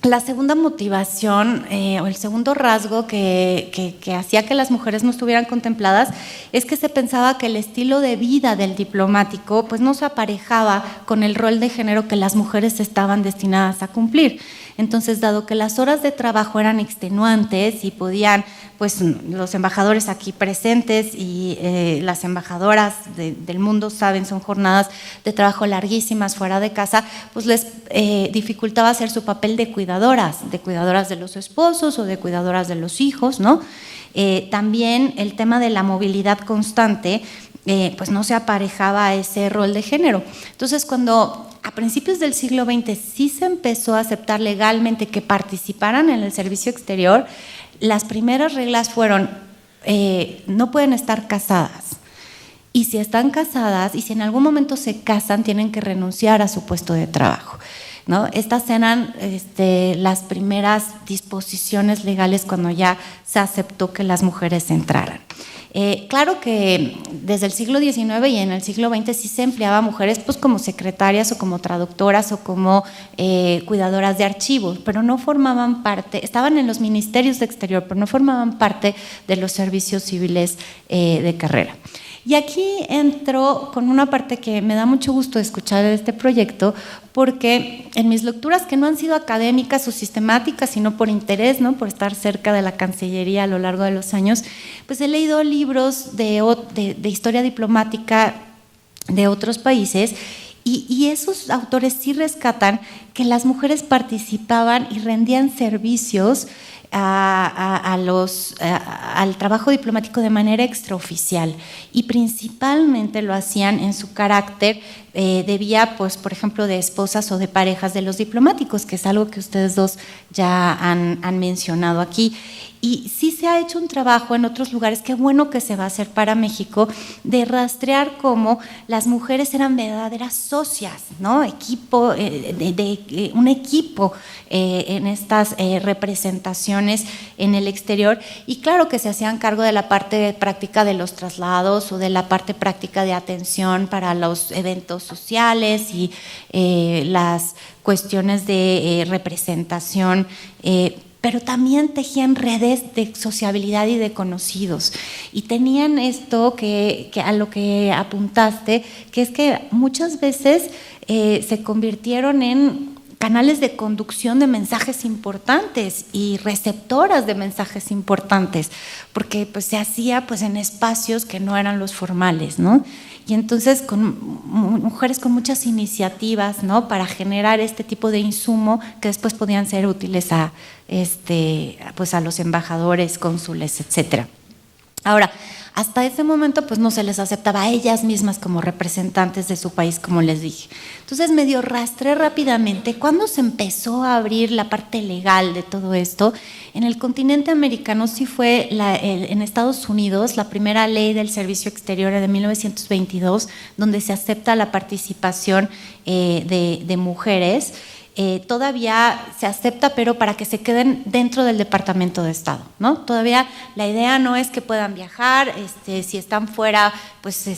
La segunda motivación o el segundo rasgo que hacía que las mujeres no estuvieran contempladas es que se pensaba que el estilo de vida del diplomático pues no se aparejaba con el rol de género que las mujeres estaban destinadas a cumplir. Entonces, dado que las horas de trabajo eran extenuantes y podían, pues los embajadores aquí presentes y las embajadoras del mundo saben, son jornadas de trabajo larguísimas fuera de casa, pues les dificultaba hacer su papel de cuidadoras de los esposos o de cuidadoras de los hijos, ¿no? También el tema de la movilidad constante, pues no se aparejaba a ese rol de género. Entonces, cuando a principios del siglo XX sí se empezó a aceptar legalmente que participaran en el servicio exterior, las primeras reglas fueron, no pueden estar casadas y si están casadas y si en algún momento se casan, tienen que renunciar a su puesto de trabajo, ¿no? Estas eran las primeras disposiciones legales cuando ya se aceptó que las mujeres entraran. Claro que desde el siglo XIX y en el siglo XX sí se empleaba a mujeres pues como secretarias o como traductoras o como cuidadoras de archivos, pero no formaban parte, estaban en los ministerios de exterior, pero no formaban parte de los servicios civiles de carrera. Y aquí entro con una parte que me da mucho gusto escuchar de este proyecto, porque en mis lecturas, que no han sido académicas o sistemáticas, sino por interés, ¿no?, por estar cerca de la Cancillería a lo largo de los años, pues he leído libros de historia diplomática de otros países, y esos autores sí rescatan que las mujeres participaban y rendían servicios al trabajo diplomático de manera extraoficial, y principalmente lo hacían en su carácter de vía, pues, por ejemplo, de esposas o de parejas de los diplomáticos, que es algo que ustedes dos ya han mencionado aquí. Y sí se ha hecho un trabajo en otros lugares, qué bueno que se va a hacer para México, de rastrear cómo las mujeres eran verdaderas socias, ¿no? Un equipo en estas representaciones en el exterior, y claro que se hacían cargo de la parte práctica de los traslados o de la parte práctica de atención para los eventos sociales y las cuestiones de representación, pero también tejían redes de sociabilidad y de conocidos. Y tenían esto que a lo que apuntaste, que es que muchas veces se convirtieron en canales de conducción de mensajes importantes y receptoras de mensajes importantes, porque pues se hacía pues en espacios que no eran los formales, ¿no? Y entonces con mujeres con muchas iniciativas, ¿no?, para generar este tipo de insumo que después podían ser útiles pues a los embajadores, cónsules, etcétera. Ahora, hasta ese momento pues no se les aceptaba a ellas mismas como representantes de su país, como les dije. Entonces medio rastré rápidamente cuándo se empezó a abrir la parte legal de todo esto. En el continente americano sí fue en Estados Unidos la primera ley del servicio exterior de 1922, donde se acepta la participación de mujeres. Todavía se acepta, pero para que se queden dentro del Departamento de Estado, ¿no? Todavía la idea no es que puedan viajar, si están fuera, pues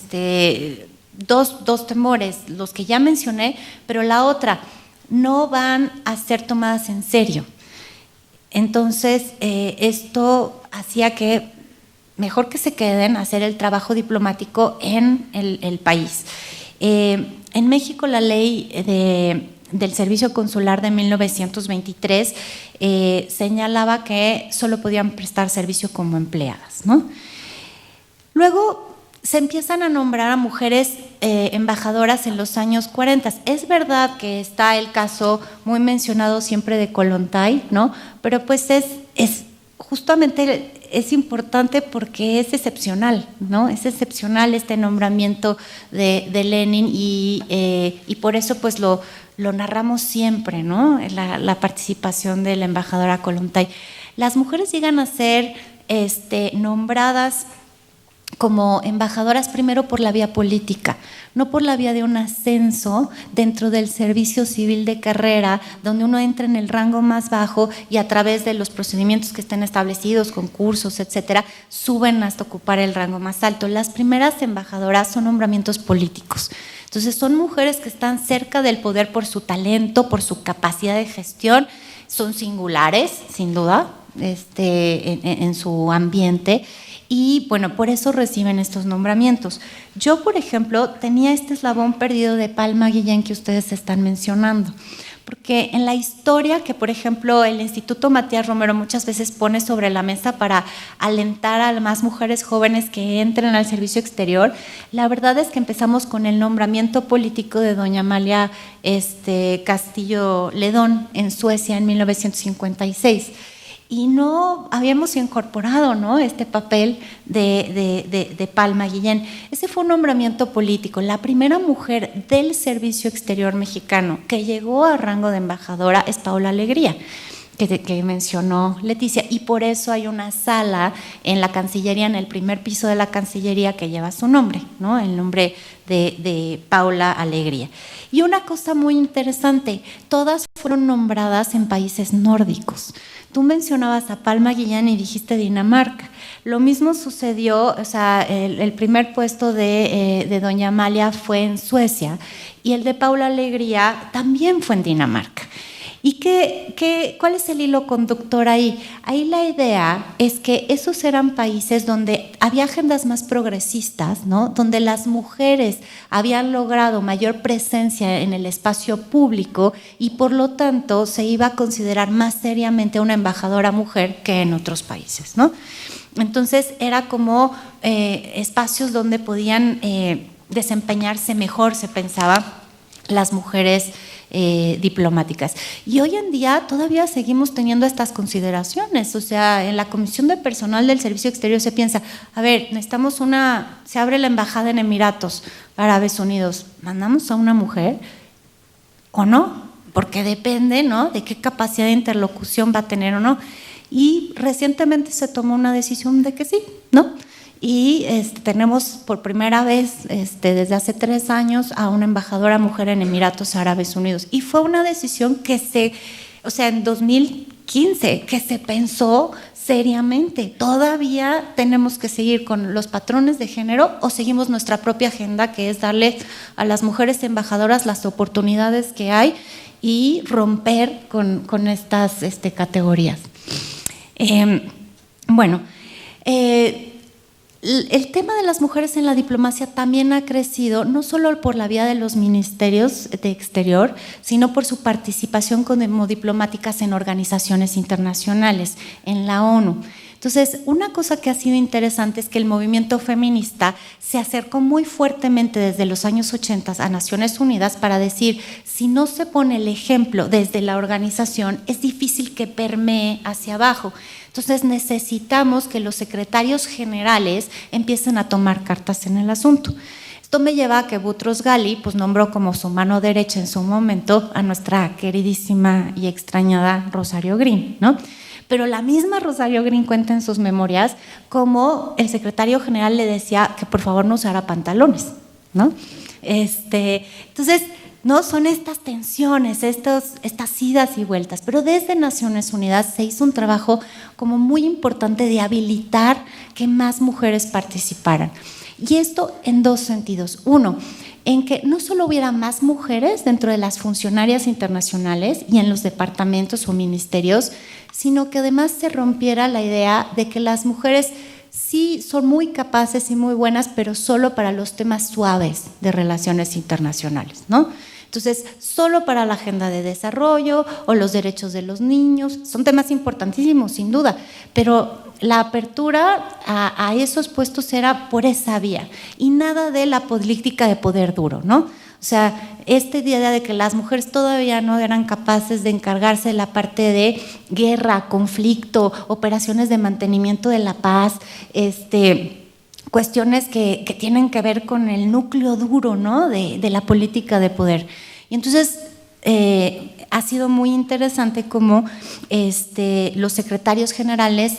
dos temores, los que ya mencioné, pero la otra, no van a ser tomadas en serio. Entonces, esto hacía que mejor que se queden a hacer el trabajo diplomático en el país. En México la ley del servicio consular de 1923 señalaba que solo podían prestar servicio como empleadas, ¿no? Luego se empiezan a nombrar a mujeres embajadoras en los años 40. Es verdad que está el caso muy mencionado siempre de Kollontai, ¿no? Pero pues justamente es importante porque es excepcional, ¿no? Es excepcional este nombramiento de Lenin y por eso pues lo narramos siempre, ¿no? La participación de la embajadora Kollontai. Las mujeres llegan a ser nombradas como embajadoras primero por la vía política, no por la vía de un ascenso dentro del servicio civil de carrera, donde uno entra en el rango más bajo y a través de los procedimientos que estén establecidos, concursos, etcétera, suben hasta ocupar el rango más alto. Las primeras embajadoras son nombramientos políticos. Entonces son mujeres que están cerca del poder por su talento, por su capacidad de gestión, son singulares, sin duda, en su ambiente. Y bueno, por eso reciben estos nombramientos. Yo, por ejemplo, tenía este eslabón perdido de Palma Guillén que ustedes están mencionando, porque en la historia que, por ejemplo, el Instituto Matías Romero muchas veces pone sobre la mesa para alentar a más mujeres jóvenes que entren al servicio exterior, la verdad es que empezamos con el nombramiento político de doña Amalia Castillo Ledón en Suecia en 1956. Y no habíamos incorporado, ¿no?, este papel de Palma Guillén. Ese fue un nombramiento político. La primera mujer del servicio exterior mexicano que llegó a rango de embajadora es Paola Alegría. que mencionó Leticia, y por eso hay una sala en la Cancillería, en el primer piso de la Cancillería, que lleva su nombre, ¿no? El nombre de Paula Alegría. Y una cosa muy interesante, todas fueron nombradas en países nórdicos. Tú mencionabas a Palma Guillén y dijiste Dinamarca. Lo mismo sucedió, o sea, el primer puesto de doña Amalia fue en Suecia y el de Paula Alegría también fue en Dinamarca. ¿Y cuál es el hilo conductor ahí? Ahí la idea es que esos eran países donde había agendas más progresistas, ¿no? Donde las mujeres habían logrado mayor presencia en el espacio público y por lo tanto se iba a considerar más seriamente a una embajadora mujer que en otros países, ¿no? Entonces era como espacios donde podían desempeñarse mejor, se pensaba, las mujeres diplomáticas. Y hoy en día todavía seguimos teniendo estas consideraciones, o sea, en la Comisión de Personal del Servicio Exterior se piensa, a ver, necesitamos se abre la embajada en Emiratos Árabes Unidos, ¿mandamos a una mujer o no? Porque depende, ¿no?, de qué capacidad de interlocución va a tener o no. Y recientemente se tomó una decisión de que sí, ¿no? Y tenemos por primera vez desde hace 3 años a una embajadora mujer en Emiratos Árabes Unidos. Y fue una decisión que en 2015, que se pensó seriamente. ¿Todavía tenemos que seguir con los patrones de género o seguimos nuestra propia agenda, que es darle a las mujeres embajadoras las oportunidades que hay y romper con estas categorías? El tema de las mujeres en la diplomacia también ha crecido, no solo por la vía de los ministerios de exterior, sino por su participación como diplomáticas en organizaciones internacionales, en la ONU. Entonces, una cosa que ha sido interesante es que el movimiento feminista se acercó muy fuertemente desde los años 80 a Naciones Unidas para decir, si no se pone el ejemplo desde la organización, es difícil que permee hacia abajo. Entonces necesitamos que los secretarios generales empiecen a tomar cartas en el asunto. Esto me lleva a que Boutros Ghali pues nombró como su mano derecha en su momento a nuestra queridísima y extrañada Rosario Green, ¿no? Pero la misma Rosario Green cuenta en sus memorias cómo el secretario general le decía que por favor no usara pantalones, ¿no? Entonces, no son estas tensiones, estas idas y vueltas, pero desde Naciones Unidas se hizo un trabajo como muy importante de habilitar que más mujeres participaran. Y esto en 2 sentidos. Uno, en que no solo hubiera más mujeres dentro de las funcionarias internacionales y en los departamentos o ministerios, sino que además se rompiera la idea de que las mujeres sí son muy capaces y muy buenas, pero solo para los temas suaves de relaciones internacionales, ¿no? Entonces, solo para la agenda de desarrollo o los derechos de los niños, son temas importantísimos, sin duda, pero la apertura a esos puestos era por esa vía y nada de la política de poder duro, ¿no? O sea, esta idea de que las mujeres todavía no eran capaces de encargarse de la parte de guerra, conflicto, operaciones de mantenimiento de la paz, cuestiones que tienen que ver con el núcleo duro, ¿no?, de la política de poder. Y entonces ha sido muy interesante cómo los secretarios generales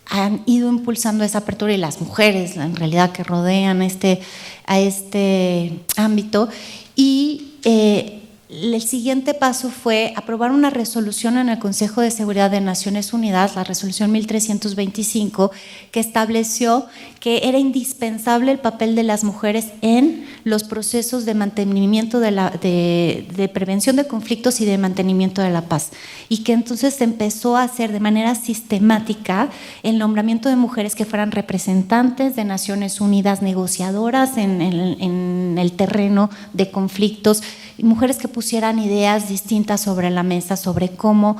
han ido impulsando esa apertura y las mujeres en realidad que rodean a este ámbito. Y el siguiente paso fue aprobar una resolución en el Consejo de Seguridad de Naciones Unidas, la resolución 1325, que estableció que era indispensable el papel de las mujeres en los procesos de mantenimiento de prevención de conflictos y de mantenimiento de la paz, y que entonces se empezó a hacer de manera sistemática el nombramiento de mujeres que fueran representantes de Naciones Unidas, negociadoras en el terreno de conflictos, y mujeres que pusieran ideas distintas sobre la mesa sobre cómo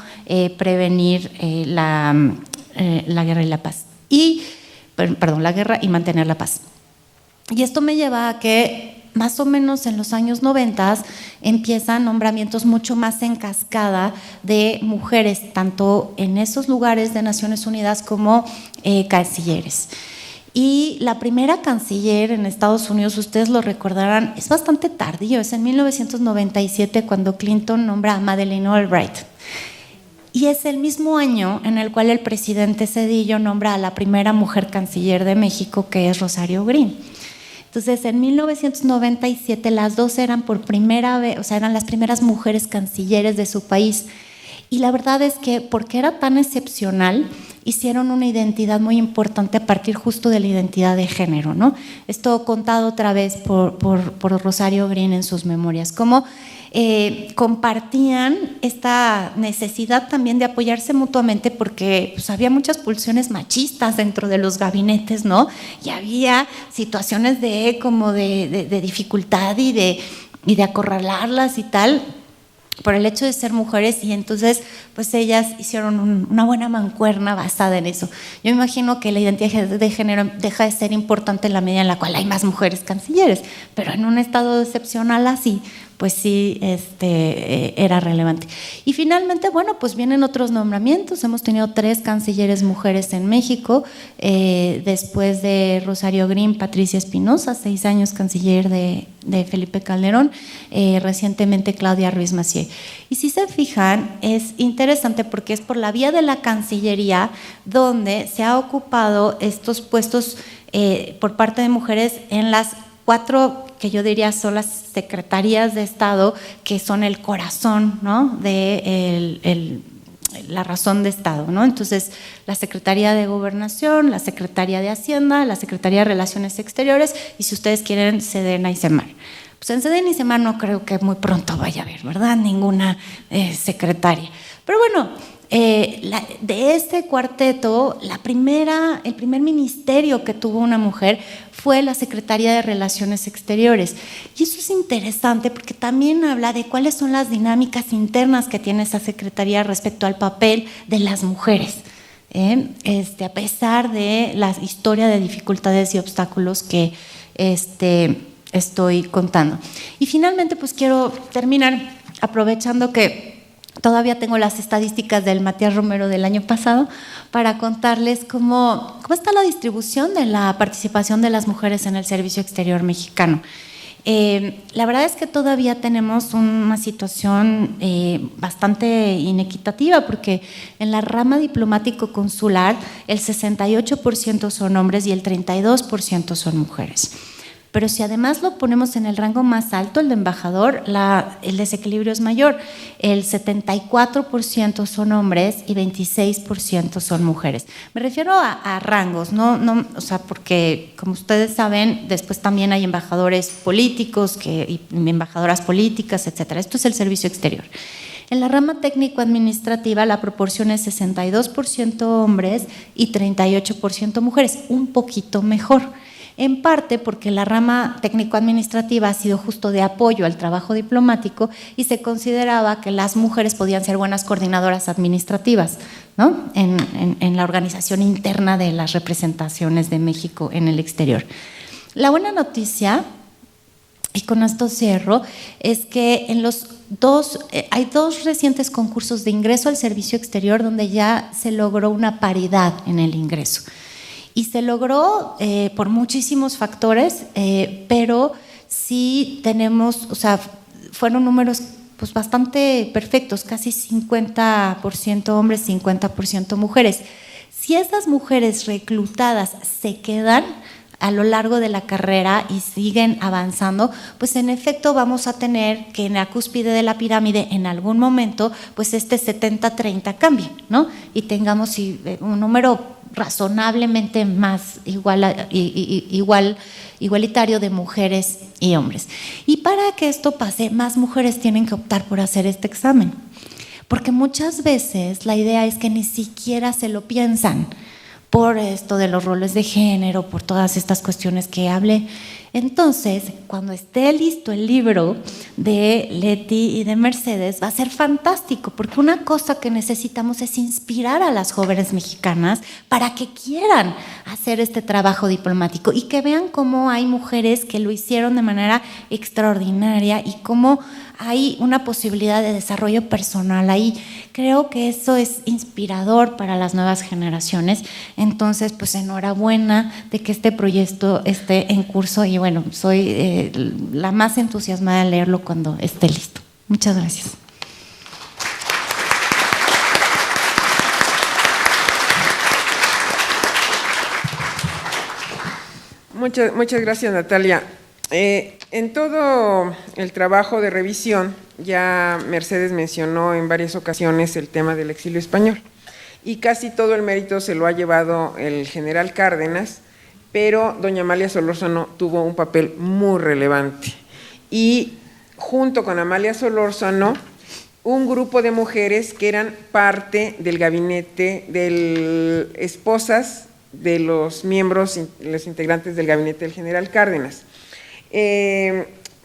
prevenir la guerra y la paz. La guerra y mantener la paz. Y esto me lleva a que más o menos en los años 90 empiezan nombramientos mucho más en cascada de mujeres, tanto en esos lugares de Naciones Unidas como cancilleres. Y la primera canciller en Estados Unidos, ustedes lo recordarán, es bastante tardío, es en 1997 cuando Clinton nombra a Madeleine Albright. Y es el mismo año en el cual el presidente Zedillo nombra a la primera mujer canciller de México, que es Rosario Green. Entonces, en 1997 las dos eran por primera vez, o sea, eran las primeras mujeres cancilleres de su país. Y la verdad es que, porque era tan excepcional, hicieron una identidad muy importante a partir justo de la identidad de género, ¿no? Esto contado otra vez por Rosario Green en sus memorias, cómo compartían esta necesidad también de apoyarse mutuamente, porque pues, había muchas pulsiones machistas dentro de los gabinetes, ¿no? Y había situaciones de dificultad y de acorralarlas y tal, por el hecho de ser mujeres, y entonces pues ellas hicieron una buena mancuerna basada en eso. Yo me imagino que la identidad de género deja de ser importante en la medida en la cual hay más mujeres cancilleres, pero en un estado excepcional así, pues sí era relevante. Y finalmente, bueno, pues vienen otros nombramientos. Hemos tenido 3 cancilleres mujeres en México, después de Rosario Green, Patricia Espinosa, 6 años canciller de Felipe Calderón, recientemente Claudia Ruiz Massieu. Y si se fijan, es interesante porque es por la vía de la Cancillería donde se ha ocupado estos puestos por parte de mujeres en las 4 que yo diría son las secretarías de Estado, que son el corazón, ¿no?, de la razón de Estado, ¿no? Entonces, la Secretaría de Gobernación, la Secretaría de Hacienda, la Secretaría de Relaciones Exteriores y, si ustedes quieren, Sedena y Semar. Pues en Sedena y Semar no creo que muy pronto vaya a haber, ¿verdad?, ninguna secretaria. Pero bueno, de este cuarteto, el primer ministerio que tuvo una mujer fue la Secretaría de Relaciones Exteriores. Y eso es interesante porque también habla de cuáles son las dinámicas internas que tiene esa secretaría respecto al papel de las mujeres, a pesar de la historia de dificultades y obstáculos que estoy contando. Y finalmente, pues quiero terminar aprovechando que todavía tengo las estadísticas del Matías Romero del año pasado para contarles cómo está la distribución de la participación de las mujeres en el Servicio Exterior mexicano. La verdad es que todavía tenemos una situación bastante inequitativa, porque en la rama diplomático-consular el 68% son hombres y el 32% son mujeres. Pero si además lo ponemos en el rango más alto, el de embajador, el desequilibrio es mayor. El 74% son hombres y 26% son mujeres. Me refiero a rangos, no, o sea, porque como ustedes saben, después también hay embajadores políticos y embajadoras políticas, etcétera. Esto es el servicio exterior. En la rama técnico-administrativa la proporción es 62% hombres y 38% mujeres, un poquito mejor. En parte porque la rama técnico-administrativa ha sido justo de apoyo al trabajo diplomático y se consideraba que las mujeres podían ser buenas coordinadoras administrativas, ¿no?, en la organización interna de las representaciones de México en el exterior. La buena noticia, y con esto cierro, es que hay 2 recientes concursos de ingreso al servicio exterior donde ya se logró una paridad en el ingreso. Y se logró por muchísimos factores, pero sí tenemos, o sea, fueron números pues bastante perfectos, casi 50% hombres, 50% mujeres. Si esas mujeres reclutadas se quedan a lo largo de la carrera y siguen avanzando, pues en efecto vamos a tener que en la cúspide de la pirámide en algún momento pues 70-30 cambie, ¿no? Y tengamos un número razonablemente más igualitario de mujeres y hombres. Y para que esto pase, más mujeres tienen que optar por hacer este examen, porque muchas veces la idea es que ni siquiera se lo piensan por esto de los roles de género, por todas estas cuestiones que hablé. Entonces, cuando esté listo el libro de Leti y de Mercedes, va a ser fantástico, porque una cosa que necesitamos es inspirar a las jóvenes mexicanas para que quieran hacer este trabajo diplomático y que vean cómo hay mujeres que lo hicieron de manera extraordinaria y cómo hay una posibilidad de desarrollo personal ahí. Creo que eso es inspirador para las nuevas generaciones. Entonces, pues enhorabuena de que este proyecto esté en curso y bueno, soy la más entusiasmada de leerlo cuando esté listo. Muchas gracias. Muchas gracias, Natalia. En todo el trabajo de revisión, ya Mercedes mencionó en varias ocasiones el tema del exilio español, y casi todo el mérito se lo ha llevado el general Cárdenas, pero doña Amalia Solórzano tuvo un papel muy relevante. Y junto con Amalia Solórzano, un grupo de mujeres que eran parte del gabinete, de esposas de los miembros, los integrantes del gabinete del general Cárdenas.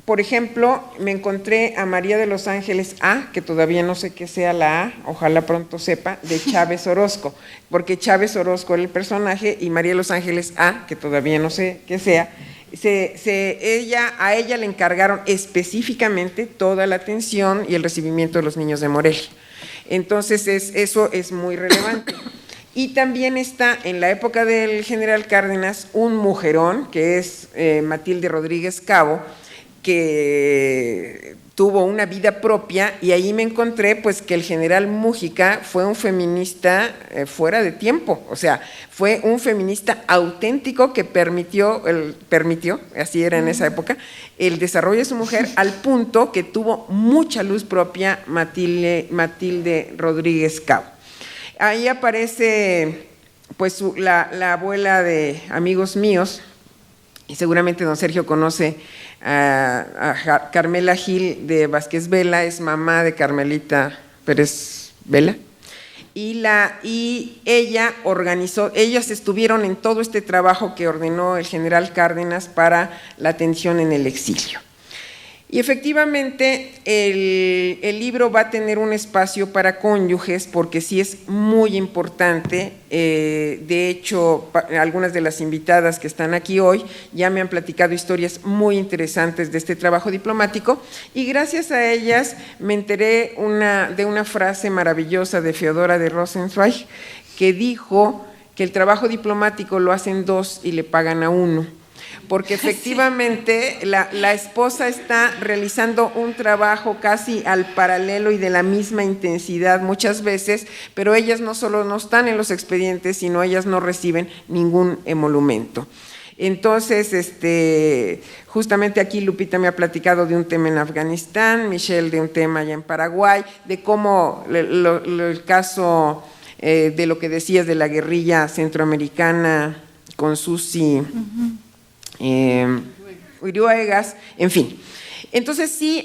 Por ejemplo, me encontré a María de los Ángeles A, que todavía no sé qué sea la A, ojalá pronto sepa, de Chávez Orozco, porque Chávez Orozco era el personaje y María de los Ángeles A, que todavía no sé qué sea, a ella le encargaron específicamente toda la atención y el recibimiento de los niños de Morelia. Entonces, eso es muy relevante. Y también está en la época del general Cárdenas un mujerón, que es Matilde Rodríguez Cabo, que tuvo una vida propia, y ahí me encontré pues que el general Mújica fue un feminista fuera de tiempo, o sea, fue un feminista auténtico que permitió, así era en esa época, el desarrollo de su mujer, al punto que tuvo mucha luz propia Matilde Rodríguez Cabo. Ahí aparece pues la abuela de amigos míos, y seguramente don Sergio conoce a Carmela Gil de Vázquez Vela, es mamá de Carmelita Pérez Vela, y ella organizó, ellas estuvieron en todo este trabajo que ordenó el general Cárdenas para la atención en el exilio. Y efectivamente el libro va a tener un espacio para cónyuges porque sí es muy importante. De hecho, algunas de las invitadas que están aquí hoy ya me han platicado historias muy interesantes de este trabajo diplomático, y gracias a ellas me enteré de una frase maravillosa de Feodora de Rosenzweig, que dijo que el trabajo diplomático lo hacen dos y le pagan a uno. Porque efectivamente la esposa está realizando un trabajo casi al paralelo y de la misma intensidad muchas veces, pero ellas no solo no están en los expedientes, sino ellas no reciben ningún emolumento. Entonces, justamente aquí Lupita me ha platicado de un tema en Afganistán, Michelle de un tema allá en Paraguay, de cómo el caso de lo que decías de la guerrilla centroamericana con Susi Uriuegas, en fin. Entonces sí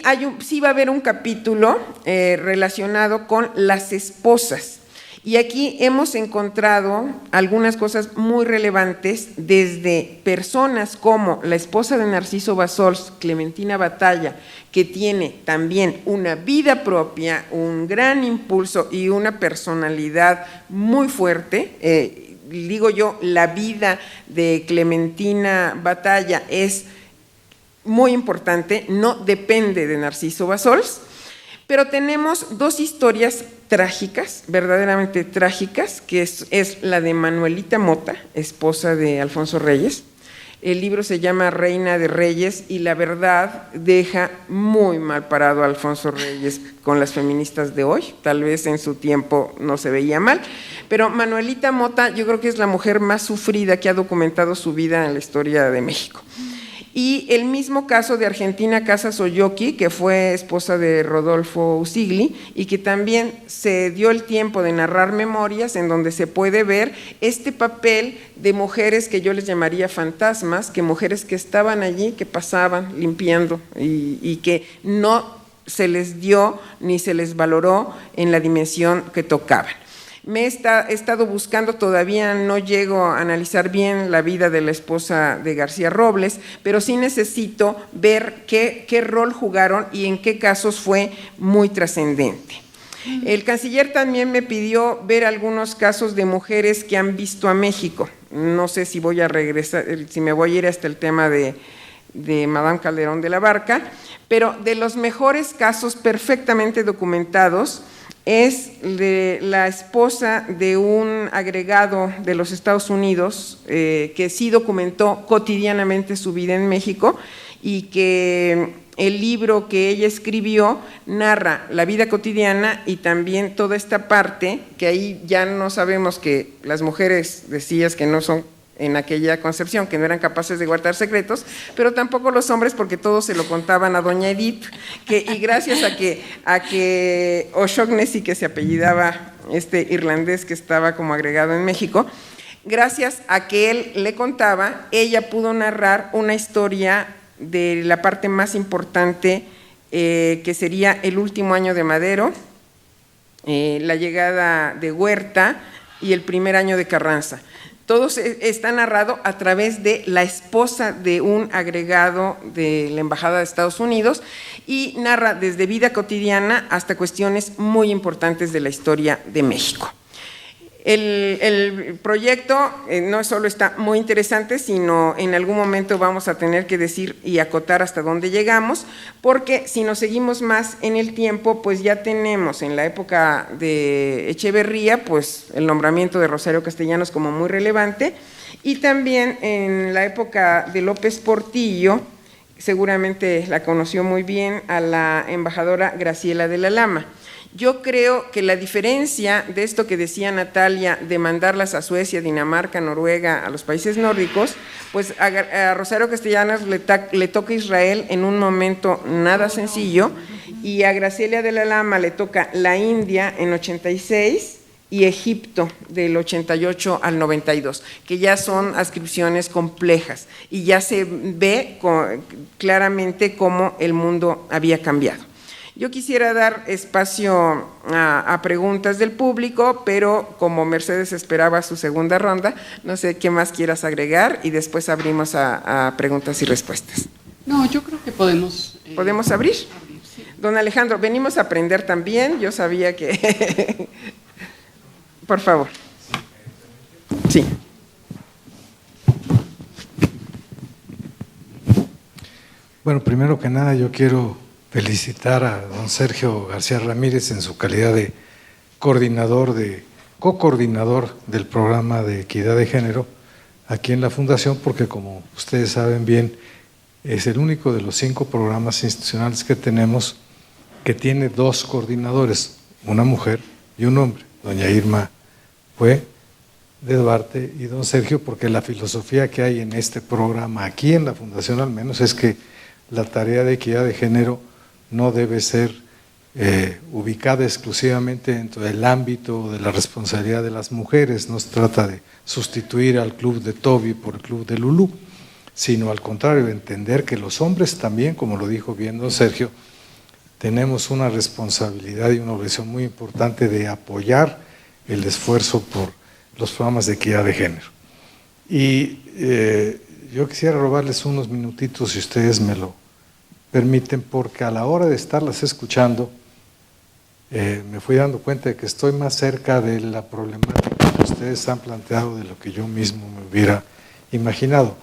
va a haber un capítulo relacionado con las esposas, y aquí hemos encontrado algunas cosas muy relevantes, desde personas como la esposa de Narciso Bassols, Clementina Batalla, que tiene también una vida propia, un gran impulso y una personalidad muy fuerte. Digo yo, la vida de Clementina Batalla es muy importante, no depende de Narciso Bassols, pero tenemos dos historias trágicas, verdaderamente trágicas, que es la de Manuelita Mota, esposa de Alfonso Reyes. El libro se llama Reina de Reyes, y la verdad deja muy mal parado a Alfonso Reyes con las feministas de hoy. Tal vez en su tiempo no se veía mal, pero Manuelita Mota yo creo que es la mujer más sufrida que ha documentado su vida en la historia de México. Y el mismo caso de Argentina Casas Olloqui, que fue esposa de Rodolfo Usigli, y que también se dio el tiempo de narrar memorias en donde se puede ver este papel de mujeres que yo les llamaría fantasmas, que mujeres que estaban allí, que pasaban limpiando y que no se les dio ni se les valoró en la dimensión que tocaban. He estado buscando, todavía no llego a analizar bien la vida de la esposa de García Robles, pero sí necesito ver qué rol jugaron y en qué casos fue muy trascendente. El canciller también me pidió ver algunos casos de mujeres que han visto a México. No sé si voy a regresar, si me voy a ir hasta el tema de Madame Calderón de la Barca, pero de los mejores casos perfectamente documentados es de la esposa de un agregado de los Estados Unidos que sí documentó cotidianamente su vida en México, y que el libro que ella escribió narra la vida cotidiana y también toda esta parte que ahí ya no sabemos, que las mujeres decías que no son en aquella concepción, que no eran capaces de guardar secretos, pero tampoco los hombres, porque todos se lo contaban a doña Edith, y gracias a que O'Shaughnessy, que se apellidaba este irlandés que estaba como agregado en México, gracias a que él le contaba, ella pudo narrar una historia de la parte más importante, que sería el último año de Madero, la llegada de Huerta y el primer año de Carranza. Todo está narrado a través de la esposa de un agregado de la Embajada de Estados Unidos y narra desde vida cotidiana hasta cuestiones muy importantes de la historia de México. El proyecto no solo está muy interesante, sino en algún momento vamos a tener que decir y acotar hasta dónde llegamos, porque si nos seguimos más en el tiempo, pues ya tenemos en la época de Echeverría, pues el nombramiento de Rosario Castellanos como muy relevante, y también en la época de López Portillo, seguramente la conoció muy bien, a la embajadora Graciela de la Lama. Yo creo que la diferencia de esto que decía Natalia, de mandarlas a Suecia, Dinamarca, Noruega, a los países nórdicos, pues a Rosario Castellanos le toca Israel en un momento nada sencillo, y a Graciela de la Lama le toca la India en 86 y Egipto del 88 al 92, que ya son adscripciones complejas y ya se ve claramente cómo el mundo había cambiado. Yo quisiera dar espacio a preguntas del público, pero como Mercedes esperaba su segunda ronda, no sé qué más quieras agregar y después abrimos a preguntas y respuestas. No, yo creo que podemos... ¿Podemos abrir? Sí. Don Alejandro, venimos a aprender también, yo sabía que... Por favor. Sí. Bueno, primero que nada yo quiero felicitar a don Sergio García Ramírez en su calidad de co-coordinador del programa de equidad de género aquí en la Fundación, porque como ustedes saben bien, es el único de los 5 programas institucionales que tenemos que tiene 2 coordinadores, una mujer y un hombre. Doña Irma fue de Duarte y don Sergio, porque la filosofía que hay en este programa, aquí en la Fundación al menos, es que la tarea de equidad de género no debe ser ubicada exclusivamente dentro del ámbito de la responsabilidad de las mujeres. No se trata de sustituir al club de Toby por el club de Lulú, sino al contrario, entender que los hombres también, como lo dijo bien don Sergio, tenemos una responsabilidad y una obligación muy importante de apoyar el esfuerzo por los programas de equidad de género. Y yo quisiera robarles unos minutitos, si ustedes me lo permiten, porque a la hora de estarlas escuchando, me fui dando cuenta de que estoy más cerca de la problemática que ustedes han planteado de lo que yo mismo me hubiera imaginado.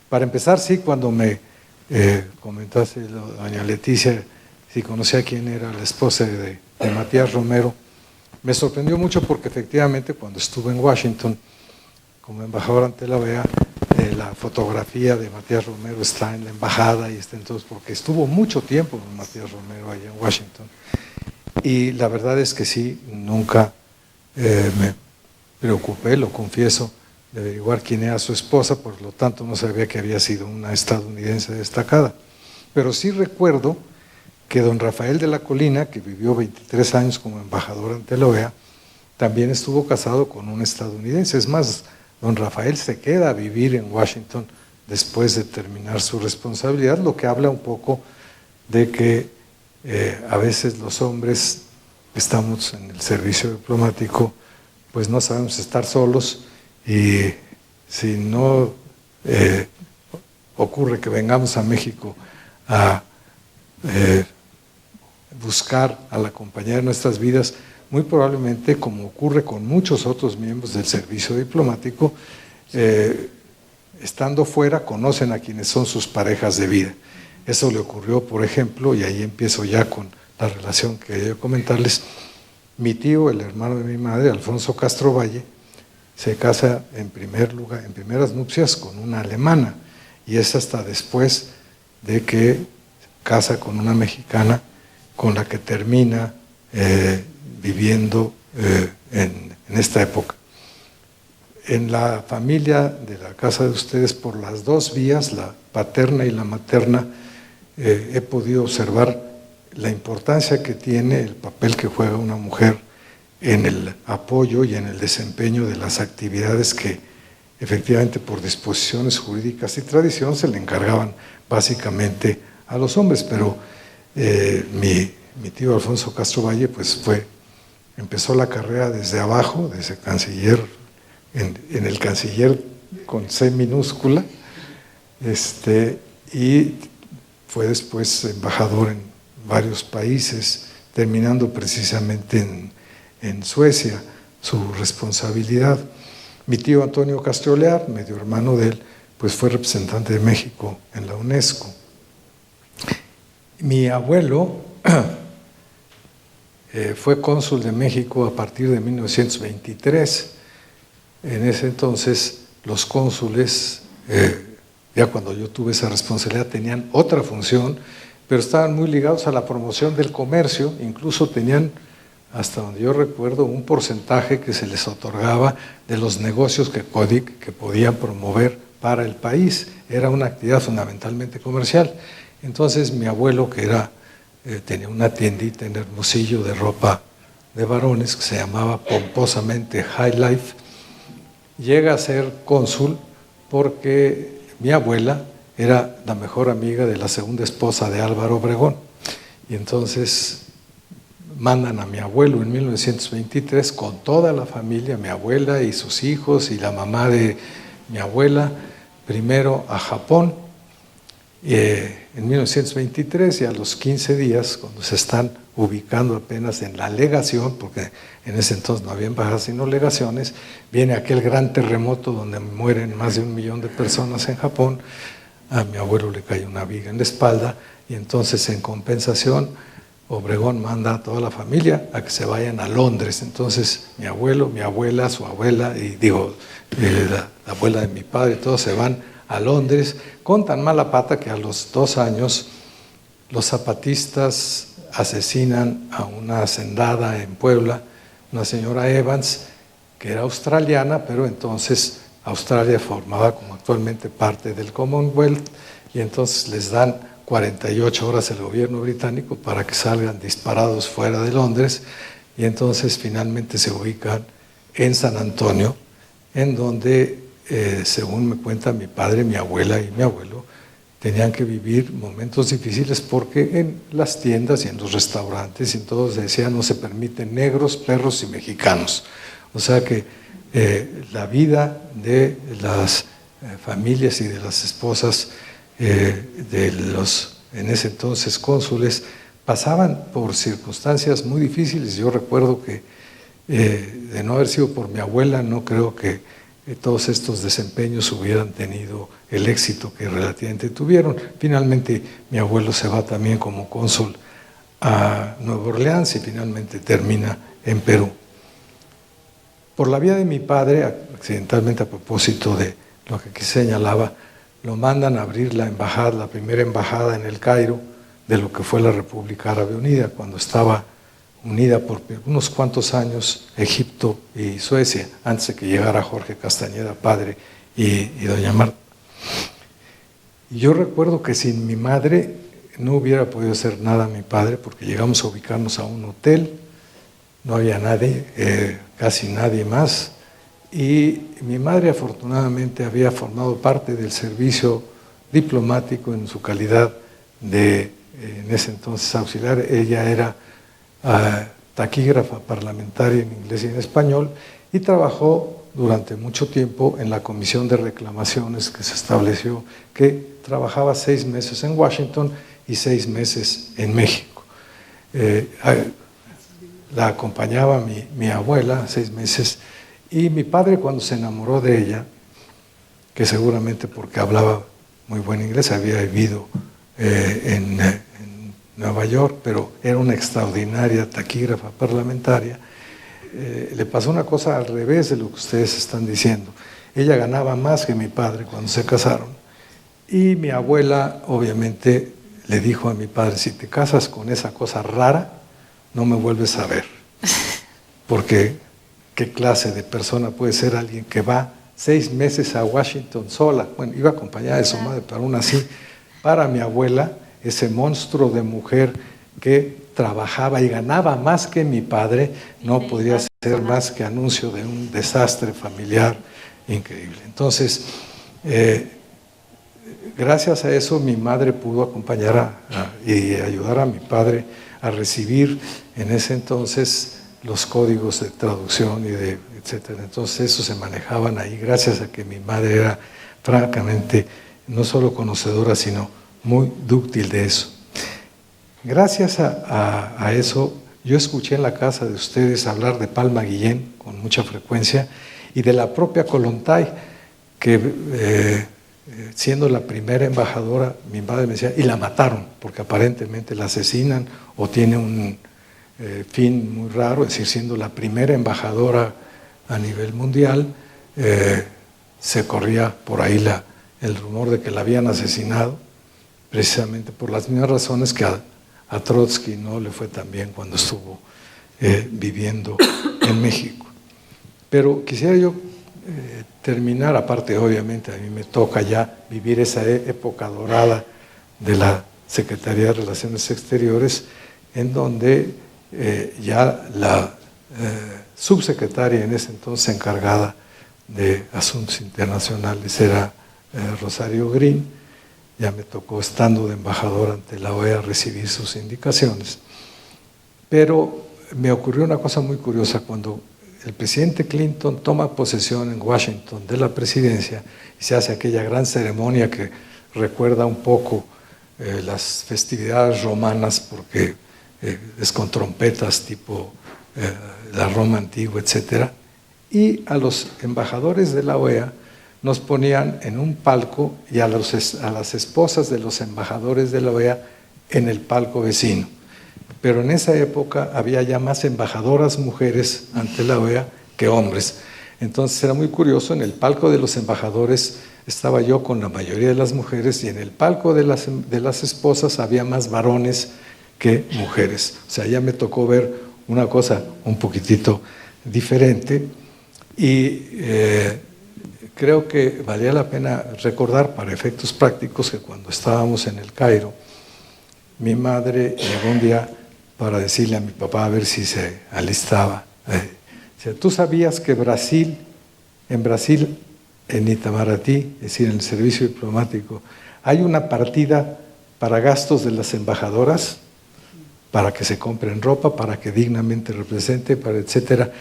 Para empezar, sí, cuando me comentaste, doña Leticia, si conocía quién era la esposa de Matías Romero, me sorprendió mucho porque efectivamente cuando estuve en Washington como embajador ante la OEA, la fotografía de Matías Romero está en la embajada y está entonces, porque estuvo mucho tiempo con Matías Romero allá en Washington. Y la verdad es que sí, nunca me preocupé, lo confieso, de averiguar quién era su esposa, por lo tanto no sabía que había sido una estadounidense destacada. Pero sí recuerdo que don Rafael de la Colina, que vivió 23 años como embajador ante la OEA, también estuvo casado con un estadounidense. Es más, don Rafael se queda a vivir en Washington después de terminar su responsabilidad, lo que habla un poco de que a veces los hombres que estamos en el servicio diplomático, pues no sabemos estar solos, y si no ocurre que vengamos a México a buscar a la compañía de nuestras vidas, muy probablemente, como ocurre con muchos otros miembros del servicio diplomático, estando fuera conocen a quienes son sus parejas de vida. Eso le ocurrió, por ejemplo, y ahí empiezo ya con la relación que quería comentarles. Mi tío, el hermano de mi madre, Alfonso Castro Valle, se casa en primeras nupcias con una alemana, y es hasta después de que casa con una mexicana con la que termina viviendo en esta época. en la familia de la casa de ustedes, por las dos vías, la paterna y la materna, he podido observar la importancia que tiene el papel que juega una mujer en el apoyo y en el desempeño de las actividades que efectivamente por disposiciones jurídicas y tradición se le encargaban básicamente a los hombres, pero mi tío Alfonso Castro Valle pues empezó la carrera desde abajo, desde canciller, en el canciller con C minúscula, y fue después embajador en varios países, terminando precisamente en Suecia su responsabilidad. Mi tío Antonio Castrolear, medio hermano de él, pues fue representante de México en la UNESCO. Mi abuelo fue cónsul de México a partir de 1923. En ese entonces los cónsules, ya cuando yo tuve esa responsabilidad, tenían otra función, pero estaban muy ligados a la promoción del comercio, incluso tenían, hasta donde yo recuerdo, un porcentaje que se les otorgaba de los negocios que podían promover para el país. Era una actividad fundamentalmente comercial. Entonces mi abuelo, que tenía una tiendita en Hermosillo de ropa de varones que se llamaba pomposamente High Life, llega a ser cónsul porque mi abuela era la mejor amiga de la segunda esposa de Álvaro Obregón. Y entonces mandan a mi abuelo en 1923 con toda la familia, mi abuela y sus hijos y la mamá de mi abuela, primero a Japón, en 1923, y a los 15 días, cuando se están ubicando apenas en la legación, porque en ese entonces no había embajadas sino legaciones, viene aquel gran terremoto donde mueren más de 1 millón de personas en Japón. A mi abuelo le cae una viga en la espalda, y entonces en compensación Obregón manda a toda la familia a que se vayan a Londres. Entonces mi abuelo, mi abuela, su abuela, y la abuela de mi padre, todos se van a Londres, con tan mala pata que a los 2 años los zapatistas asesinan a una hacendada en Puebla, una señora Evans, que era australiana, pero entonces Australia formaba como actualmente parte del Commonwealth, y entonces les dan 48 horas el gobierno británico para que salgan disparados fuera de Londres, y entonces finalmente se ubican en San Antonio, en donde, según me cuentan mi padre, mi abuela y mi abuelo, tenían que vivir momentos difíciles porque en las tiendas y en los restaurantes y en todos decían no se permiten negros, perros y mexicanos. O sea que la vida de las familias y de las esposas de los en ese entonces cónsules pasaban por circunstancias muy difíciles. Yo recuerdo que de no haber sido por mi abuela, no creo que todos estos desempeños hubieran tenido el éxito que relativamente tuvieron. Finalmente mi abuelo se va también como cónsul a Nueva Orleans y finalmente termina en Perú. Por la vía de mi padre, accidentalmente a propósito de lo que aquí señalaba, lo mandan a abrir la embajada, la primera embajada en el Cairo de lo que fue la República Árabe Unida, cuando estaba unida por unos cuantos años Egipto y Suecia, antes de que llegara Jorge Castañeda, padre, y doña Marta. Y yo recuerdo que sin mi madre no hubiera podido hacer nada mi padre, porque llegamos a ubicarnos a un hotel, no había nadie, casi nadie más, y mi madre afortunadamente había formado parte del servicio diplomático en su calidad de, en ese entonces, auxiliar. Ella era taquígrafa parlamentaria en inglés y en español, y trabajó durante mucho tiempo en la comisión de reclamaciones que se estableció, que trabajaba 6 meses en Washington y 6 meses en México. La acompañaba mi abuela 6 meses, y mi padre, cuando se enamoró de ella, que seguramente porque hablaba muy buen inglés, había vivido en Nueva York, pero era una extraordinaria taquígrafa parlamentaria, le pasó una cosa al revés de lo que ustedes están diciendo. Ella ganaba más que mi padre cuando se casaron, y mi abuela obviamente le dijo a mi padre: si te casas con esa cosa rara, no me vuelves a ver, porque ¿qué clase de persona puede ser alguien que va 6 meses a Washington sola. Bueno, iba acompañada de su madre, pero aún así, para mi abuela, ese monstruo de mujer que trabajaba y ganaba más que mi padre, no podría ser más que anuncio de un desastre familiar increíble. Entonces, gracias a eso mi madre pudo acompañar y ayudar a mi padre a recibir en ese entonces los códigos de traducción y de etcétera. Entonces eso se manejaban ahí gracias a que mi madre era francamente no solo conocedora sino muy dúctil de eso. Gracias a eso yo escuché en la casa de ustedes hablar de Palma Guillén con mucha frecuencia y de la propia Kollontai que siendo la primera embajadora, mi madre me decía, y la mataron, porque aparentemente la asesinan o tiene un fin muy raro, es decir, siendo la primera embajadora a nivel mundial, se corría por ahí el rumor de que la habían asesinado, precisamente por las mismas razones que a Trotsky no le fue tan bien cuando estuvo viviendo en México. Pero quisiera yo terminar, aparte obviamente a mí me toca ya vivir esa época dorada de la Secretaría de Relaciones Exteriores, en donde ya la subsecretaria en ese entonces encargada de Asuntos Internacionales era Rosario Green. Ya me tocó, estando de embajador ante la OEA, recibir sus indicaciones. Pero me ocurrió una cosa muy curiosa cuando el presidente Clinton toma posesión en Washington de la presidencia y se hace aquella gran ceremonia que recuerda un poco las festividades romanas, porque es con trompetas tipo la Roma antigua, etc. Y a los embajadores de la OEA nos ponían en un palco y a las esposas de los embajadores de la OEA en el palco vecino. Pero en esa época había ya más embajadoras mujeres ante la OEA que hombres. Entonces era muy curioso, en el palco de los embajadores estaba yo con la mayoría de las mujeres y en el palco de las esposas había más varones que mujeres. O sea, ya me tocó ver una cosa un poquitito diferente y creo que valía la pena recordar para efectos prácticos que cuando estábamos en el Cairo, mi madre llegó un día para decirle a mi papá a ver si se alistaba. ¿Tú sabías que en Brasil, en Itamaraty, es decir, en el servicio diplomático, hay una partida para gastos de las embajadoras, para que se compren ropa, para que dignamente represente, para etcétera?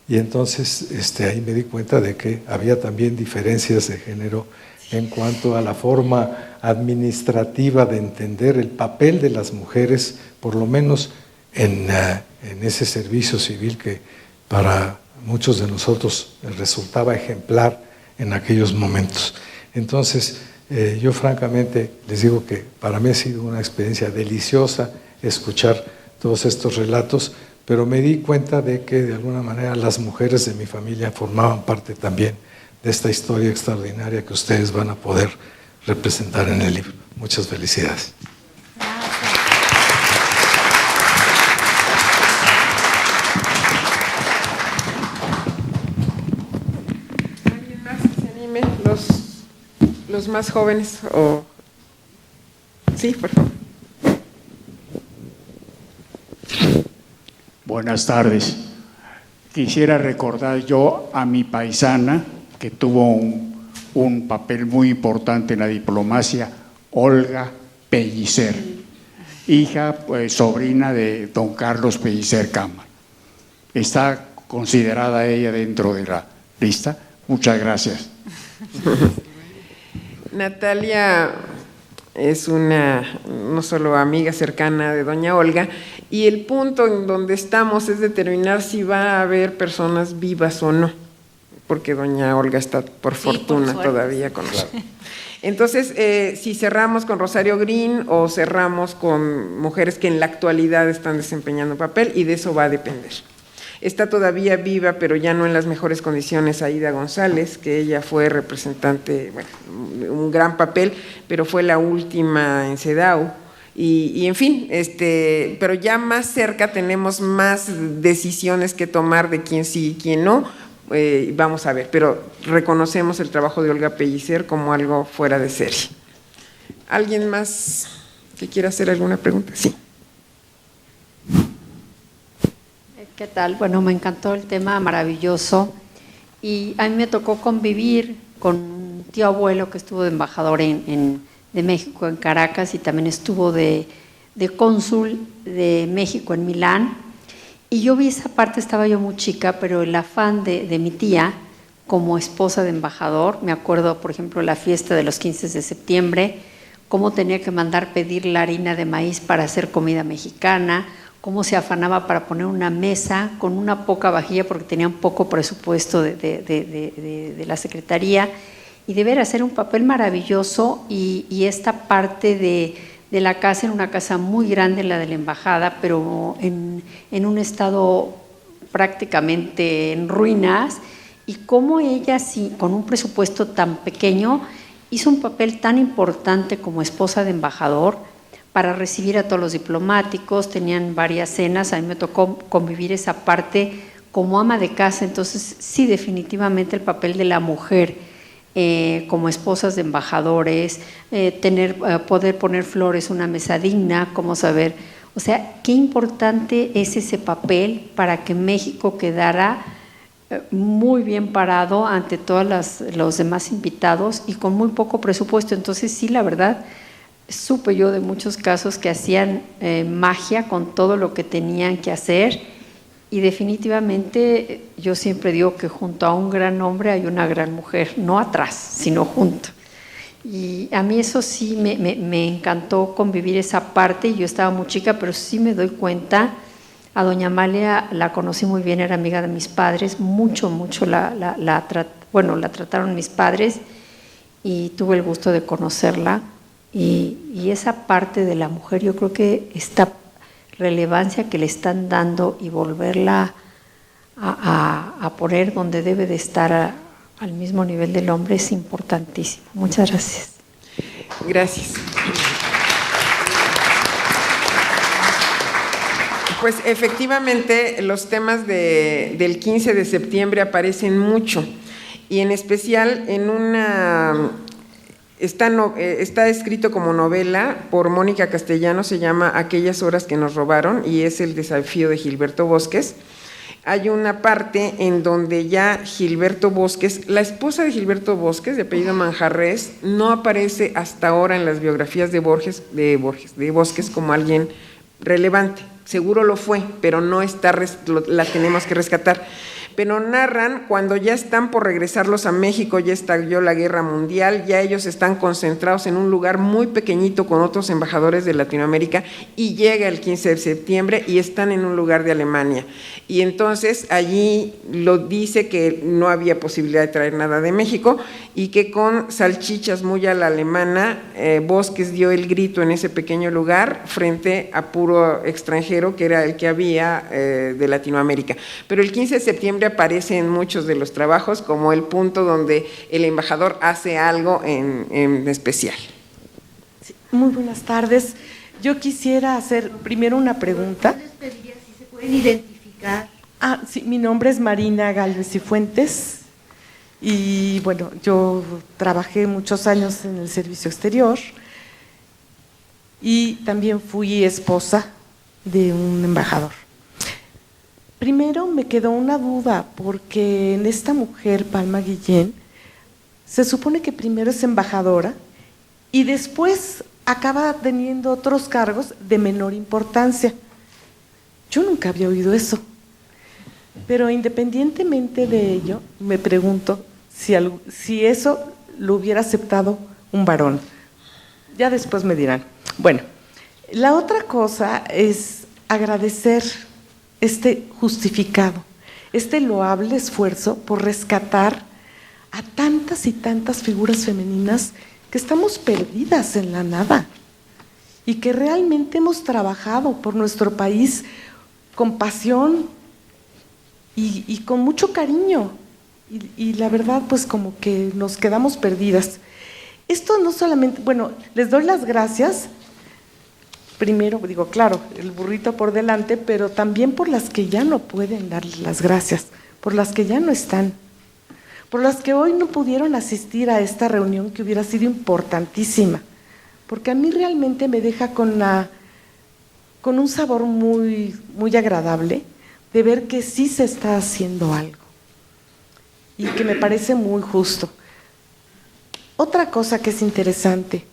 Y entonces ahí me di cuenta de que había también diferencias de género en cuanto a la forma administrativa de entender el papel de las mujeres, por lo menos en ese servicio civil que para muchos de nosotros resultaba ejemplar en aquellos momentos. Entonces, yo francamente les digo que para mí ha sido una experiencia deliciosa escuchar todos estos relatos, pero me di cuenta de que de alguna manera las mujeres de mi familia formaban parte también de esta historia extraordinaria que ustedes van a poder representar en el libro. Muchas felicidades. ¿Alguien más que se anime? Los más jóvenes o... Sí, por favor. Buenas tardes. Quisiera recordar yo a mi paisana que tuvo un papel muy importante en la diplomacia, Olga Pellicer, hija, sobrina de don Carlos Pellicer Cámara. Está considerada ella dentro de la lista. Muchas gracias. Natalia es una no solo amiga cercana de doña Olga, y el punto en donde estamos es determinar si va a haber personas vivas o no, porque doña Olga está por fortuna todavía con nosotros. Entonces, si cerramos con Rosario Green o cerramos con mujeres que en la actualidad están desempeñando papel, y de eso va a depender. Está todavía viva, pero ya no en las mejores condiciones, Aída González, que ella fue representante, bueno, un gran papel, pero fue la última en CEDAW. Y en fin, pero ya más cerca tenemos más decisiones que tomar de quién sí y quién no, vamos a ver, pero reconocemos el trabajo de Olga Pellicer como algo fuera de serie. ¿Alguien más que quiera hacer alguna pregunta? Sí. ¿Qué tal? Bueno, me encantó el tema, maravilloso. Y a mí me tocó convivir con un tío abuelo que estuvo de embajador de México en Caracas y también estuvo de cónsul de México en Milán. Y yo vi esa parte, estaba yo muy chica, pero el afán de mi tía como esposa de embajador, me acuerdo, por ejemplo, la fiesta de los 15 de septiembre, cómo tenía que mandar pedir la harina de maíz para hacer comida mexicana, cómo se afanaba para poner una mesa con una poca vajilla porque tenía un poco presupuesto de la Secretaría, y de ver hacer un papel maravilloso, y esta parte de la casa, en una casa muy grande, la de la embajada, pero en un estado prácticamente en ruinas, y cómo ella, sí, con un presupuesto tan pequeño, hizo un papel tan importante como esposa de embajador para recibir a todos los diplomáticos. Tenían varias cenas, a mí me tocó convivir esa parte como ama de casa. Entonces sí, definitivamente el papel de la mujer como esposas de embajadores, poder poner flores, una mesa digna, cómo saber, o sea, qué importante es ese papel para que México quedara muy bien parado ante todos los demás invitados y con muy poco presupuesto. Entonces sí, la verdad, supe yo de muchos casos que hacían magia con todo lo que tenían que hacer, y definitivamente yo siempre digo que junto a un gran hombre hay una gran mujer, no atrás, sino junto. Y a mí eso sí me encantó convivir esa parte, y yo estaba muy chica, pero sí me doy cuenta. A doña Amalia la conocí muy bien, era amiga de mis padres, mucho la trataron mis padres, y tuve el gusto de conocerla. Y esa parte de la mujer, yo creo que esta relevancia que le están dando y volverla a poner donde debe de estar al mismo nivel del hombre es importantísimo. Muchas gracias. Gracias. Pues efectivamente los temas del 15 de septiembre aparecen mucho, y en especial en una... Está escrito como novela por Mónica Castellano, se llama Aquellas horas que nos robaron, y es el desafío de Gilberto Bosques. Hay una parte en donde ya Gilberto Bosques, la esposa de Gilberto Bosques, de apellido Manjarrés, no aparece hasta ahora en las biografías de Bosques como alguien relevante. Seguro lo fue, pero no está, la tenemos que rescatar. Pero narran cuando ya están por regresarlos a México, ya estalló la Guerra Mundial, ya ellos están concentrados en un lugar muy pequeñito con otros embajadores de Latinoamérica, y llega el 15 de septiembre y están en un lugar de Alemania. Y entonces allí lo dice que no había posibilidad de traer nada de México, y que con salchichas muy a la alemana, Bosques dio el grito en ese pequeño lugar frente a puro extranjero que era el que había de Latinoamérica. Pero el 15 de septiembre aparece en muchos de los trabajos como el punto donde el embajador hace algo en especial. Sí, muy buenas tardes. Yo quisiera hacer primero una pregunta. ¿Les pediría si se pueden identificar? Sí, mi nombre es Marina Gálvez y Fuentes, y bueno, yo trabajé muchos años en el servicio exterior y también fui esposa de un embajador. Primero me quedó una duda, porque en esta mujer, Palma Guillén, se supone que primero es embajadora y después acaba teniendo otros cargos de menor importancia. Yo nunca había oído eso, pero independientemente de ello, me pregunto si eso lo hubiera aceptado un varón. Ya después me dirán. Bueno, la otra cosa es agradecer este justificado, este loable esfuerzo por rescatar a tantas y tantas figuras femeninas que estamos perdidas en la nada, y que realmente hemos trabajado por nuestro país con pasión y con mucho cariño, y la verdad pues como que nos quedamos perdidas. Esto no solamente, bueno, les doy las gracias primero, digo, claro, el burrito por delante, pero también por las que ya no pueden darles las gracias, por las que ya no están, por las que hoy no pudieron asistir a esta reunión que hubiera sido importantísima, porque a mí realmente me deja con un sabor muy, muy agradable de ver que sí se está haciendo algo y que me parece muy justo. Otra cosa que es interesante,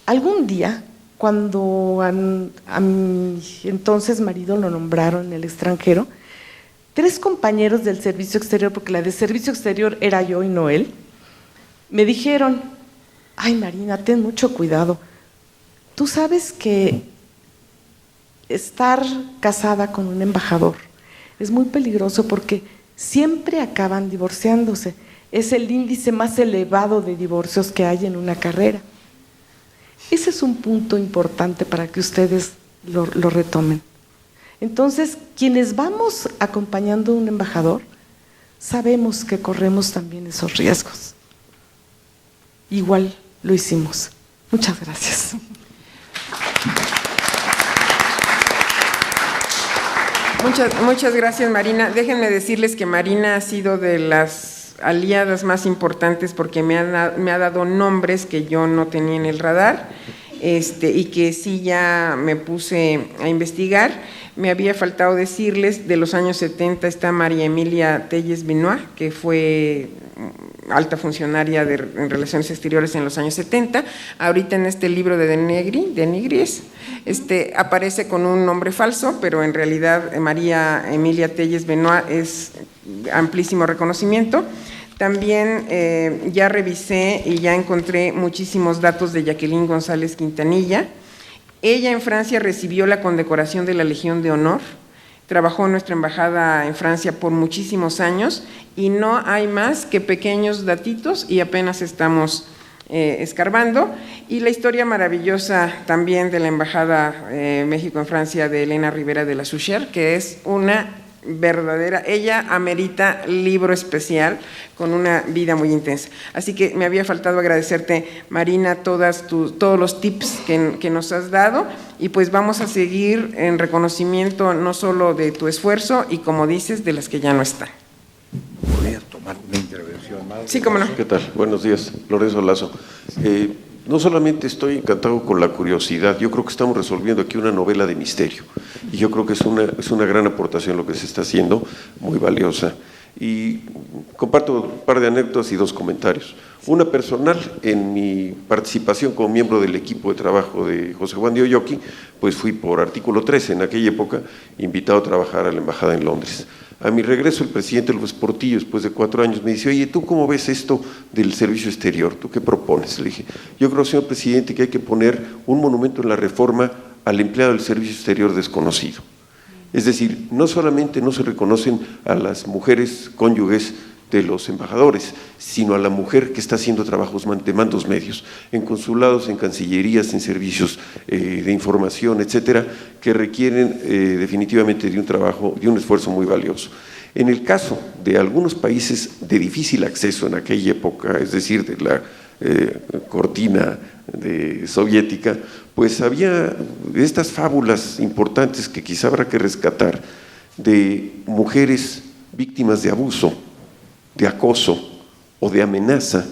algún día, cuando a mi entonces marido lo nombraron en el extranjero, 3 compañeros del servicio exterior, porque la de servicio exterior era yo y no él, me dijeron: ay, Marina, ten mucho cuidado, tú sabes que estar casada con un embajador es muy peligroso porque siempre acaban divorciándose, es el índice más elevado de divorcios que hay en una carrera. Ese es un punto importante para que ustedes lo retomen. Entonces, quienes vamos acompañando a un embajador, sabemos que corremos también esos riesgos. Igual lo hicimos. Muchas gracias. Muchas gracias, Marina. Déjenme decirles que Marina ha sido de las aliadas más importantes porque me ha dado nombres que yo no tenía en el radar, y que sí ya me puse a investigar. Me había faltado decirles, de los años 70 está María Emilia Telles Benoit, que fue alta funcionaria en Relaciones Exteriores en los años 70. Ahorita en este libro de Denigris, aparece con un nombre falso, pero en realidad María Emilia Telles Benoit es amplísimo reconocimiento. También ya revisé y ya encontré muchísimos datos de Jacqueline González Quintanilla. Ella en Francia recibió la condecoración de la Legión de Honor, trabajó en nuestra embajada en Francia por muchísimos años y no hay más que pequeños datitos y apenas estamos escarbando. Y la historia maravillosa también de la embajada México en Francia de Elena Rivera de la Sucher, que es una verdadera, ella amerita libro especial con una vida muy intensa. Así que me había faltado agradecerte, Marina, todos los tips que nos has dado, y pues vamos a seguir en reconocimiento no solo de tu esfuerzo y, como dices, de las que ya no están. ¿Podría tomar una intervención más? Sí, cómo no. ¿Qué tal? Buenos días, Lorenzo Lazo. No solamente estoy encantado con la curiosidad, yo creo que estamos resolviendo aquí una novela de misterio y yo creo que es una gran aportación lo que se está haciendo, muy valiosa. Y comparto un par de anécdotas y 2 comentarios. Una personal, en mi participación como miembro del equipo de trabajo de José Juan de Oyoqui, pues fui por artículo 13 en aquella época, invitado a trabajar a la embajada en Londres. A mi regreso, el presidente López Portillo, después de 4 años, me dice: oye, ¿tú cómo ves esto del servicio exterior? ¿Tú qué propones? Le dije: yo creo, señor presidente, que hay que poner un monumento en la reforma al empleado del servicio exterior desconocido. Es decir, no solamente no se reconocen a las mujeres cónyuges de los embajadores, sino a la mujer que está haciendo trabajos de mandos medios, en consulados, en cancillerías, en servicios de información, etcétera, que requieren definitivamente de un trabajo, de un esfuerzo muy valioso. En el caso de algunos países de difícil acceso en aquella época, es decir, de la cortina soviética, pues había estas fábulas importantes que quizá habrá que rescatar, de mujeres víctimas de abuso, de acoso o de amenaza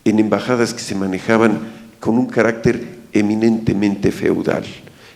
en embajadas que se manejaban con un carácter eminentemente feudal.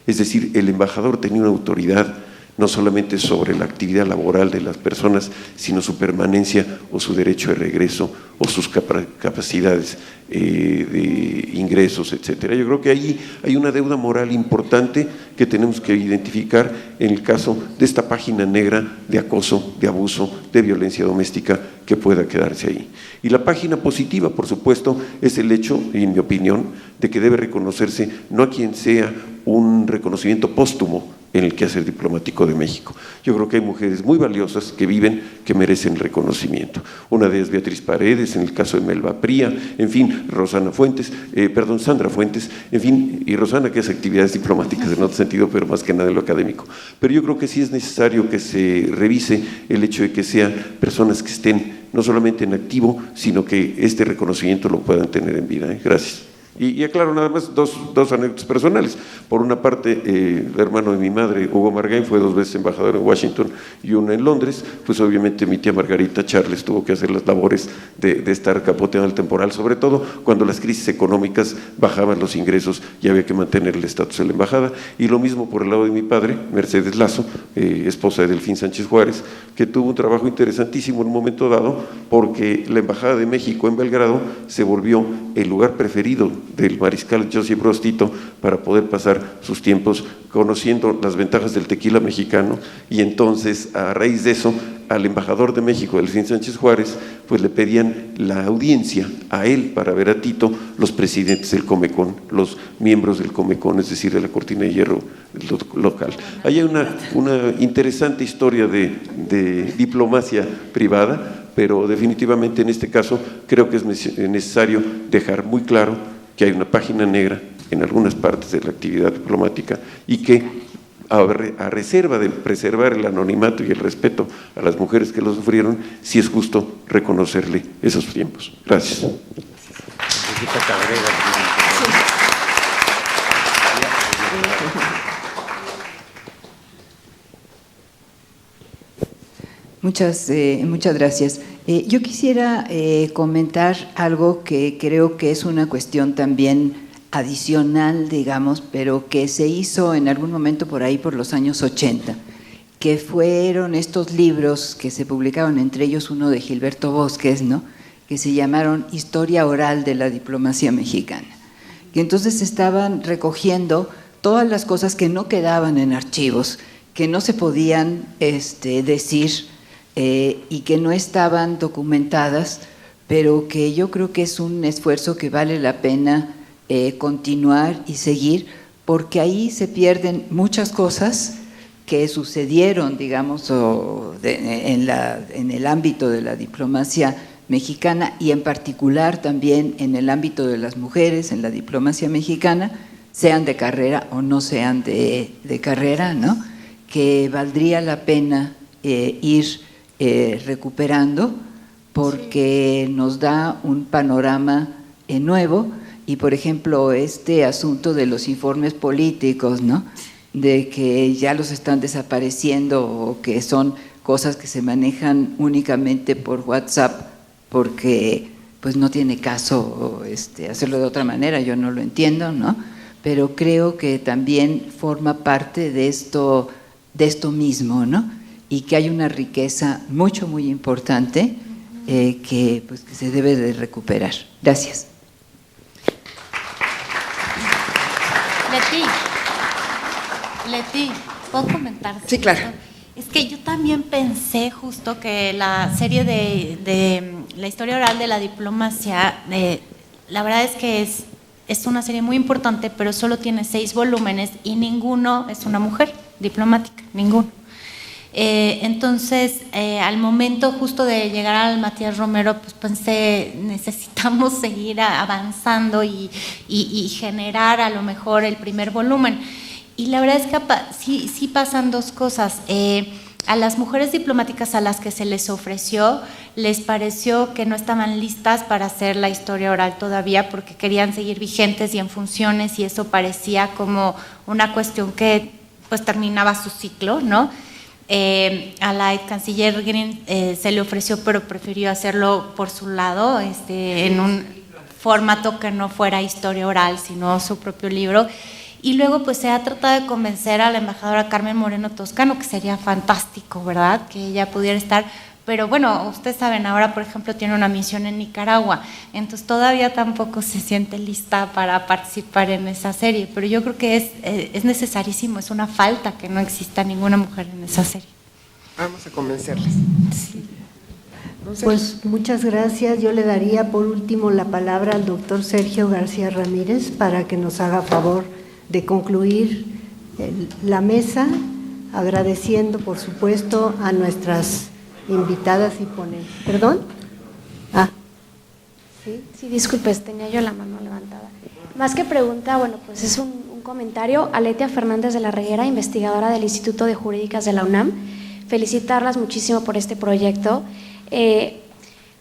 Es decir, el embajador tenía una autoridad no solamente sobre la actividad laboral de las personas, sino su permanencia o su derecho de regreso o sus capacidades de ingresos, etcétera. Yo creo que ahí hay una deuda moral importante que tenemos que identificar en el caso de esta página negra de acoso, de abuso, de violencia doméstica que pueda quedarse ahí. Y la página positiva, por supuesto, es el hecho, en mi opinión, de que debe reconocerse no a quien sea un reconocimiento póstumo en el quehacer diplomático de México. Yo creo que hay mujeres muy valiosas que viven, que merecen reconocimiento. Una de ellas, Beatriz Paredes, en el caso de Melba Pría, en fin, Sandra Fuentes, en fin, y Rosana, que hace actividades diplomáticas en otro sentido, pero más que nada en lo académico. Pero yo creo que sí es necesario que se revise el hecho de que sean personas que estén no solamente en activo, sino que este reconocimiento lo puedan tener en vida. Gracias. Y aclaro nada más dos anécdotas personales. Por una parte, el hermano de mi madre, Hugo Margain, fue 2 veces embajador en Washington y una en Londres. Pues obviamente mi tía Margarita Charles tuvo que hacer las labores de estar capoteando el temporal, sobre todo cuando las crisis económicas bajaban los ingresos y había que mantener el estatus de la embajada. Y lo mismo por el lado de mi padre, Mercedes Lazo, esposa de Delfín Sánchez Juárez, que tuvo un trabajo interesantísimo en un momento dado, porque la Embajada de México en Belgrado se volvió el lugar preferido del mariscal Joseph Broz Tito para poder pasar sus tiempos conociendo las ventajas del tequila mexicano. Y entonces, a raíz de eso, al embajador de México, Delfín Sánchez Juárez, pues le pedían la audiencia a él para ver a Tito los presidentes del Comecon, los miembros del Comecon, es decir, de la cortina de hierro local. Hay una interesante historia de diplomacia privada, pero definitivamente en este caso creo que es necesario dejar muy claro que hay una página negra en algunas partes de la actividad diplomática y que a reserva de preservar el anonimato y el respeto a las mujeres que lo sufrieron, sí es justo reconocerle esos tiempos. Gracias. Muchas gracias. Yo quisiera comentar algo que creo que es una cuestión también adicional, digamos, pero que se hizo en algún momento por ahí por los años 80, que fueron estos libros que se publicaron, entre ellos uno de Gilberto Bosques, ¿no?, que se llamaron Historia Oral de la Diplomacia Mexicana, que entonces estaban recogiendo todas las cosas que no quedaban en archivos, que no se podían decir y que no estaban documentadas, pero que yo creo que es un esfuerzo que vale la pena continuar y seguir, porque ahí se pierden muchas cosas que sucedieron, digamos, en el ámbito de la diplomacia mexicana y en particular también en el ámbito de las mujeres en la diplomacia mexicana, sean de carrera o no sean de carrera, ¿no?, que valdría la pena ir recuperando, porque nos da un panorama nuevo. Y por ejemplo, este asunto de los informes políticos, ¿no?, de que ya los están desapareciendo o que son cosas que se manejan únicamente por WhatsApp porque pues no tiene caso hacerlo de otra manera, yo no lo entiendo, ¿no?, pero creo que también forma parte de esto mismo, ¿no?, y que hay una riqueza muy importante que se debe de recuperar. Gracias. Leti, ¿puedo comentar? Sí, claro. Es que yo también pensé justo que la serie de la historia oral de la diplomacia, la verdad es que es una serie muy importante, pero solo tiene 6 volúmenes y ninguno es una mujer diplomática, ninguno. Entonces, al momento justo de llegar al Matías Romero, pues pensé, necesitamos seguir avanzando y generar a lo mejor el primer volumen. Y la verdad es que sí pasan 2 cosas. A las mujeres diplomáticas a las que se les ofreció, les pareció que no estaban listas para hacer la historia oral todavía, porque querían seguir vigentes y en funciones, y eso parecía como una cuestión que pues terminaba su ciclo, ¿no? A la canciller Green se le ofreció, pero prefirió hacerlo por su lado, en un formato que no fuera historia oral, sino su propio libro. Y luego pues se ha tratado de convencer a la embajadora Carmen Moreno Toscano, que sería fantástico, ¿verdad?, que ella pudiera estar, pero bueno, ustedes saben, ahora por ejemplo tiene una misión en Nicaragua, entonces todavía tampoco se siente lista para participar en esa serie, pero yo creo que es necesarísimo, es una falta que no exista ninguna mujer en esa serie. Vamos a convencerles. Sí. Pues muchas gracias. Yo le daría por último la palabra al doctor Sergio García Ramírez para que nos haga favor de concluir la mesa, agradeciendo por supuesto a nuestras invitadas y ponentes. ¿Perdón? Sí, disculpe, tenía yo la mano levantada. Más que pregunta, bueno, pues es un comentario. Aletia Fernández de la Reguera, investigadora del Instituto de Jurídicas de la UNAM. Felicitarlas muchísimo por este proyecto.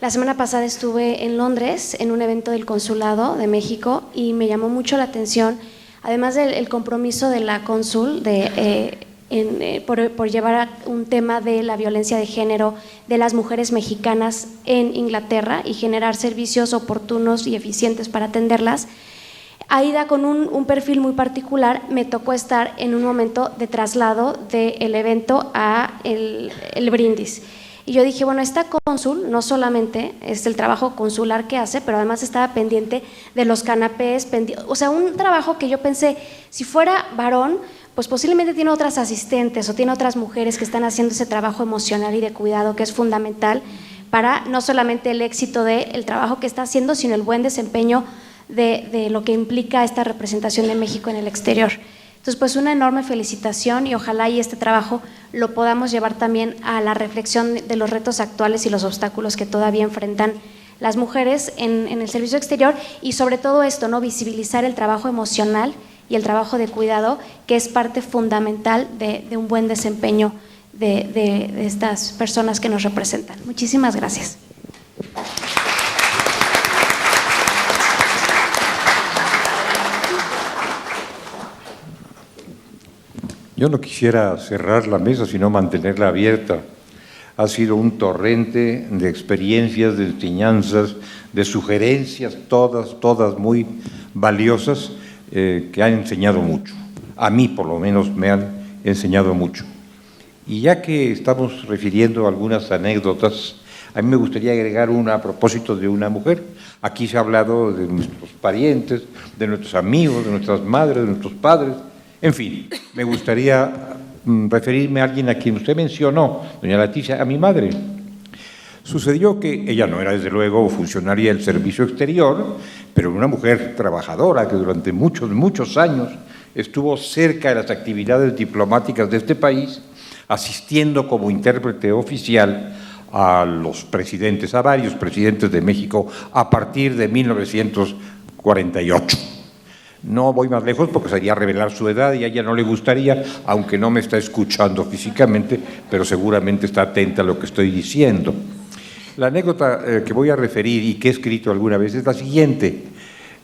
La semana pasada estuve en Londres en un evento del Consulado de México y me llamó mucho la atención, además del compromiso de la cónsul por llevar un tema de la violencia de género de las mujeres mexicanas en Inglaterra y generar servicios oportunos y eficientes para atenderlas. Aida, con un perfil muy particular, me tocó estar en un momento de traslado del evento a el brindis. Y yo dije, bueno, esta cónsul no solamente es el trabajo consular que hace, pero además estaba pendiente de los canapés, o sea, un trabajo que yo pensé, si fuera varón, pues posiblemente tiene otras asistentes o tiene otras mujeres que están haciendo ese trabajo emocional y de cuidado que es fundamental para no solamente el éxito del trabajo que está haciendo, sino el buen desempeño de lo que implica esta representación de México en el exterior. Entonces, pues una enorme felicitación y ojalá y este trabajo lo podamos llevar también a la reflexión de los retos actuales y los obstáculos que todavía enfrentan las mujeres en el servicio exterior y sobre todo esto, ¿no? Visibilizar el trabajo emocional y el trabajo de cuidado, que es parte fundamental de un buen desempeño de estas personas que nos representan. Muchísimas gracias. Yo no quisiera cerrar la mesa, sino mantenerla abierta. Ha sido un torrente de experiencias, de enseñanzas, de sugerencias, todas muy valiosas, que han enseñado mucho. A mí, por lo menos, me han enseñado mucho. Y ya que estamos refiriendo algunas anécdotas, a mí me gustaría agregar una a propósito de una mujer. Aquí se ha hablado de nuestros parientes, de nuestros amigos, de nuestras madres, de nuestros padres. En fin, me gustaría referirme a alguien a quien usted mencionó, doña Leticia, a mi madre. Sucedió que ella no era, desde luego, funcionaria del servicio exterior, pero una mujer trabajadora que durante muchos años estuvo cerca de las actividades diplomáticas de este país, asistiendo como intérprete oficial a los presidentes, a varios presidentes de México a partir de 1948. No voy más lejos porque sería revelar su edad y a ella no le gustaría, aunque no me está escuchando físicamente, pero seguramente está atenta a lo que estoy diciendo. La anécdota que voy a referir y que he escrito alguna vez es la siguiente.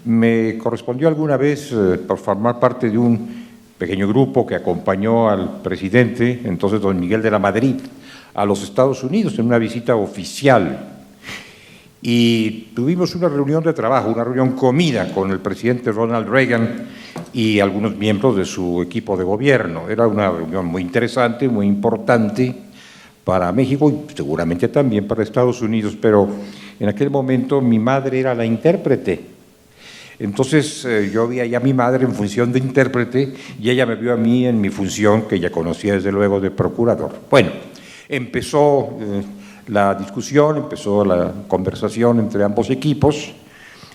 Me correspondió alguna vez por formar parte de un pequeño grupo que acompañó al presidente, entonces don Miguel de la Madrid, a los Estados Unidos en una visita oficial. Y tuvimos una reunión de trabajo, una reunión comida con el presidente Ronald Reagan y algunos miembros de su equipo de gobierno. Era una reunión muy interesante, muy importante para México y seguramente también para Estados Unidos, pero en aquel momento mi madre era la intérprete. Entonces yo vi ahí a mi madre en función de intérprete y ella me vio a mí en mi función, que ya conocía desde luego, de procurador. Bueno, empezó la discusión, empezó la conversación entre ambos equipos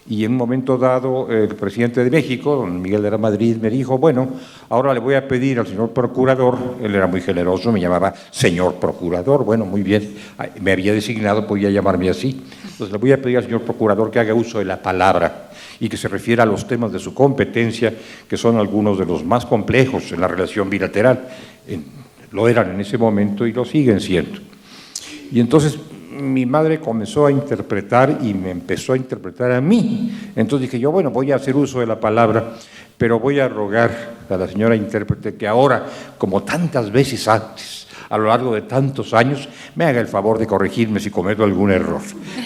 y en un momento dado el presidente de México, don Miguel de la Madrid, me dijo, bueno, ahora le voy a pedir al señor procurador, él era muy generoso, me llamaba señor procurador, bueno, muy bien, me había designado, podía llamarme así, entonces le voy a pedir al señor procurador que haga uso de la palabra y que se refiera a los temas de su competencia, que son algunos de los más complejos en la relación bilateral, lo eran en ese momento y lo siguen siendo. Y entonces mi madre comenzó a interpretar y me empezó a interpretar a mí. Entonces dije yo, bueno, voy a hacer uso de la palabra, pero voy a rogar a la señora intérprete que ahora, como tantas veces antes, a lo largo de tantos años, me haga el favor de corregirme si cometo algún error.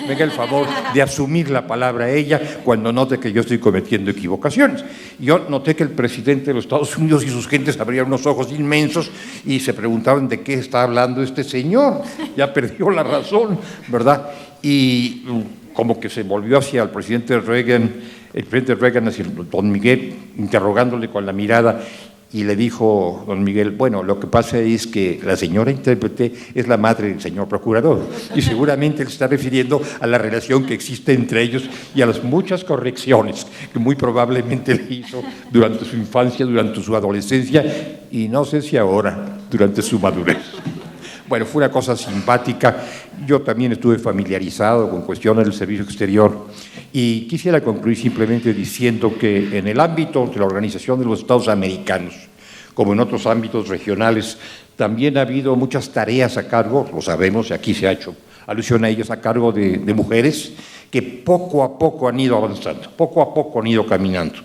Me haga el favor de asumir la palabra a ella cuando note que yo estoy cometiendo equivocaciones. Yo noté que el presidente de los Estados Unidos y sus gentes abrían unos ojos inmensos y se preguntaban de qué está hablando este señor. Ya perdió la razón, ¿verdad? Y como que se volvió hacia el presidente Reagan, hacia don Miguel, interrogándole con la mirada, y le dijo don Miguel, bueno, lo que pasa es que la señora intérprete es la madre del señor procurador y seguramente él se está refiriendo a la relación que existe entre ellos y a las muchas correcciones que muy probablemente le hizo durante su infancia, durante su adolescencia y no sé si ahora, durante su madurez. Bueno, fue una cosa simpática. Yo también estuve familiarizado con cuestiones del servicio exterior y quisiera concluir simplemente diciendo que en el ámbito de la Organización de los Estados Americanos, como en otros ámbitos regionales, También ha habido muchas tareas a cargo, lo sabemos, y aquí se ha hecho alusión a ellas, a cargo de mujeres que poco a poco han ido avanzando, poco a poco han ido caminando.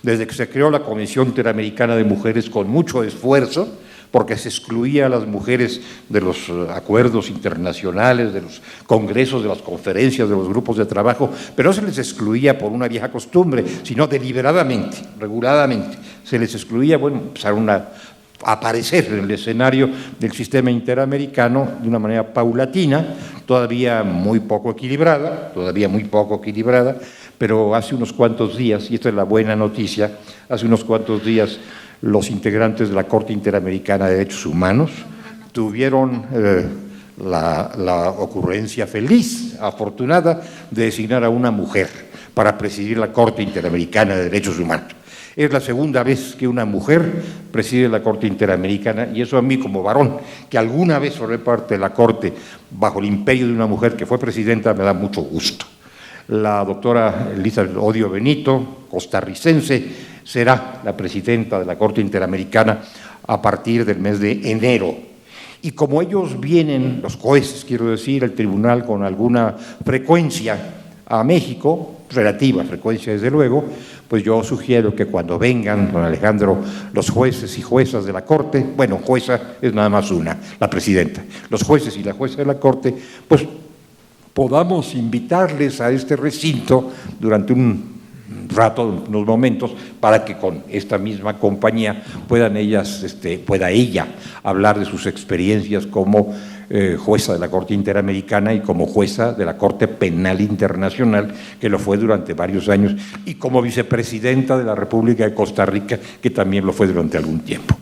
Desde que se creó la Comisión Interamericana de Mujeres con mucho esfuerzo, porque se excluía a las mujeres de los acuerdos internacionales, de los congresos, de las conferencias, de los grupos de trabajo, pero no se les excluía por una vieja costumbre, sino deliberadamente, reguladamente. Se les excluía, bueno, empezaron a aparecer en el escenario del sistema interamericano de una manera paulatina, todavía muy poco equilibrada, pero hace unos cuantos días, y esta es la buena noticia, hace unos cuantos días los integrantes de la Corte Interamericana de Derechos Humanos tuvieron la ocurrencia feliz, afortunada, de designar a una mujer para presidir la Corte Interamericana de Derechos Humanos. Es la segunda vez que una mujer preside la Corte Interamericana, y eso a mí como varón, que alguna vez formé parte de la Corte bajo el imperio de una mujer que fue presidenta, me da mucho gusto. La doctora Elizabeth Odio Benito, costarricense, será la presidenta de la Corte Interamericana a partir del mes de enero. Y como ellos vienen, los jueces, quiero decir, el tribunal con alguna frecuencia a México, relativa frecuencia desde luego, pues yo sugiero que cuando vengan, don Alejandro, los jueces y juezas de la Corte, bueno, jueza es nada más una, la presidenta, los jueces y la jueza de la Corte, pues podamos invitarles a este recinto durante un rato, unos momentos, para que con esta misma compañía pueda ella hablar de sus experiencias como jueza de la Corte Interamericana y como jueza de la Corte Penal Internacional, que lo fue durante varios años, y como vicepresidenta de la República de Costa Rica, que también lo fue durante algún tiempo.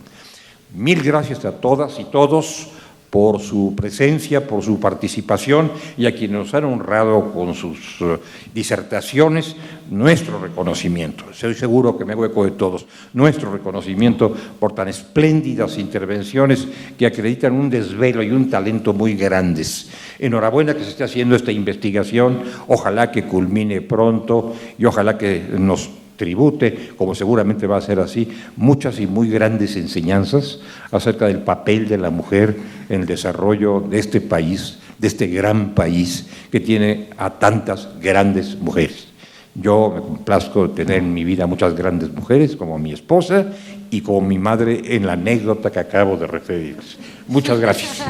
Mil gracias a todas y todos por su presencia, por su participación, y a quienes nos han honrado con sus disertaciones, nuestro reconocimiento. Estoy seguro que me hago eco de todos. Nuestro reconocimiento por tan espléndidas intervenciones que acreditan un desvelo y un talento muy grandes. Enhorabuena que se esté haciendo esta investigación, ojalá que culmine pronto y ojalá que nos tribute, como seguramente va a ser así, muchas y muy grandes enseñanzas acerca del papel de la mujer en el desarrollo de este país, de este gran país que tiene a tantas grandes mujeres. Yo me complazco de tener en mi vida muchas grandes mujeres, como mi esposa y como mi madre en la anécdota que acabo de referirles. Muchas gracias.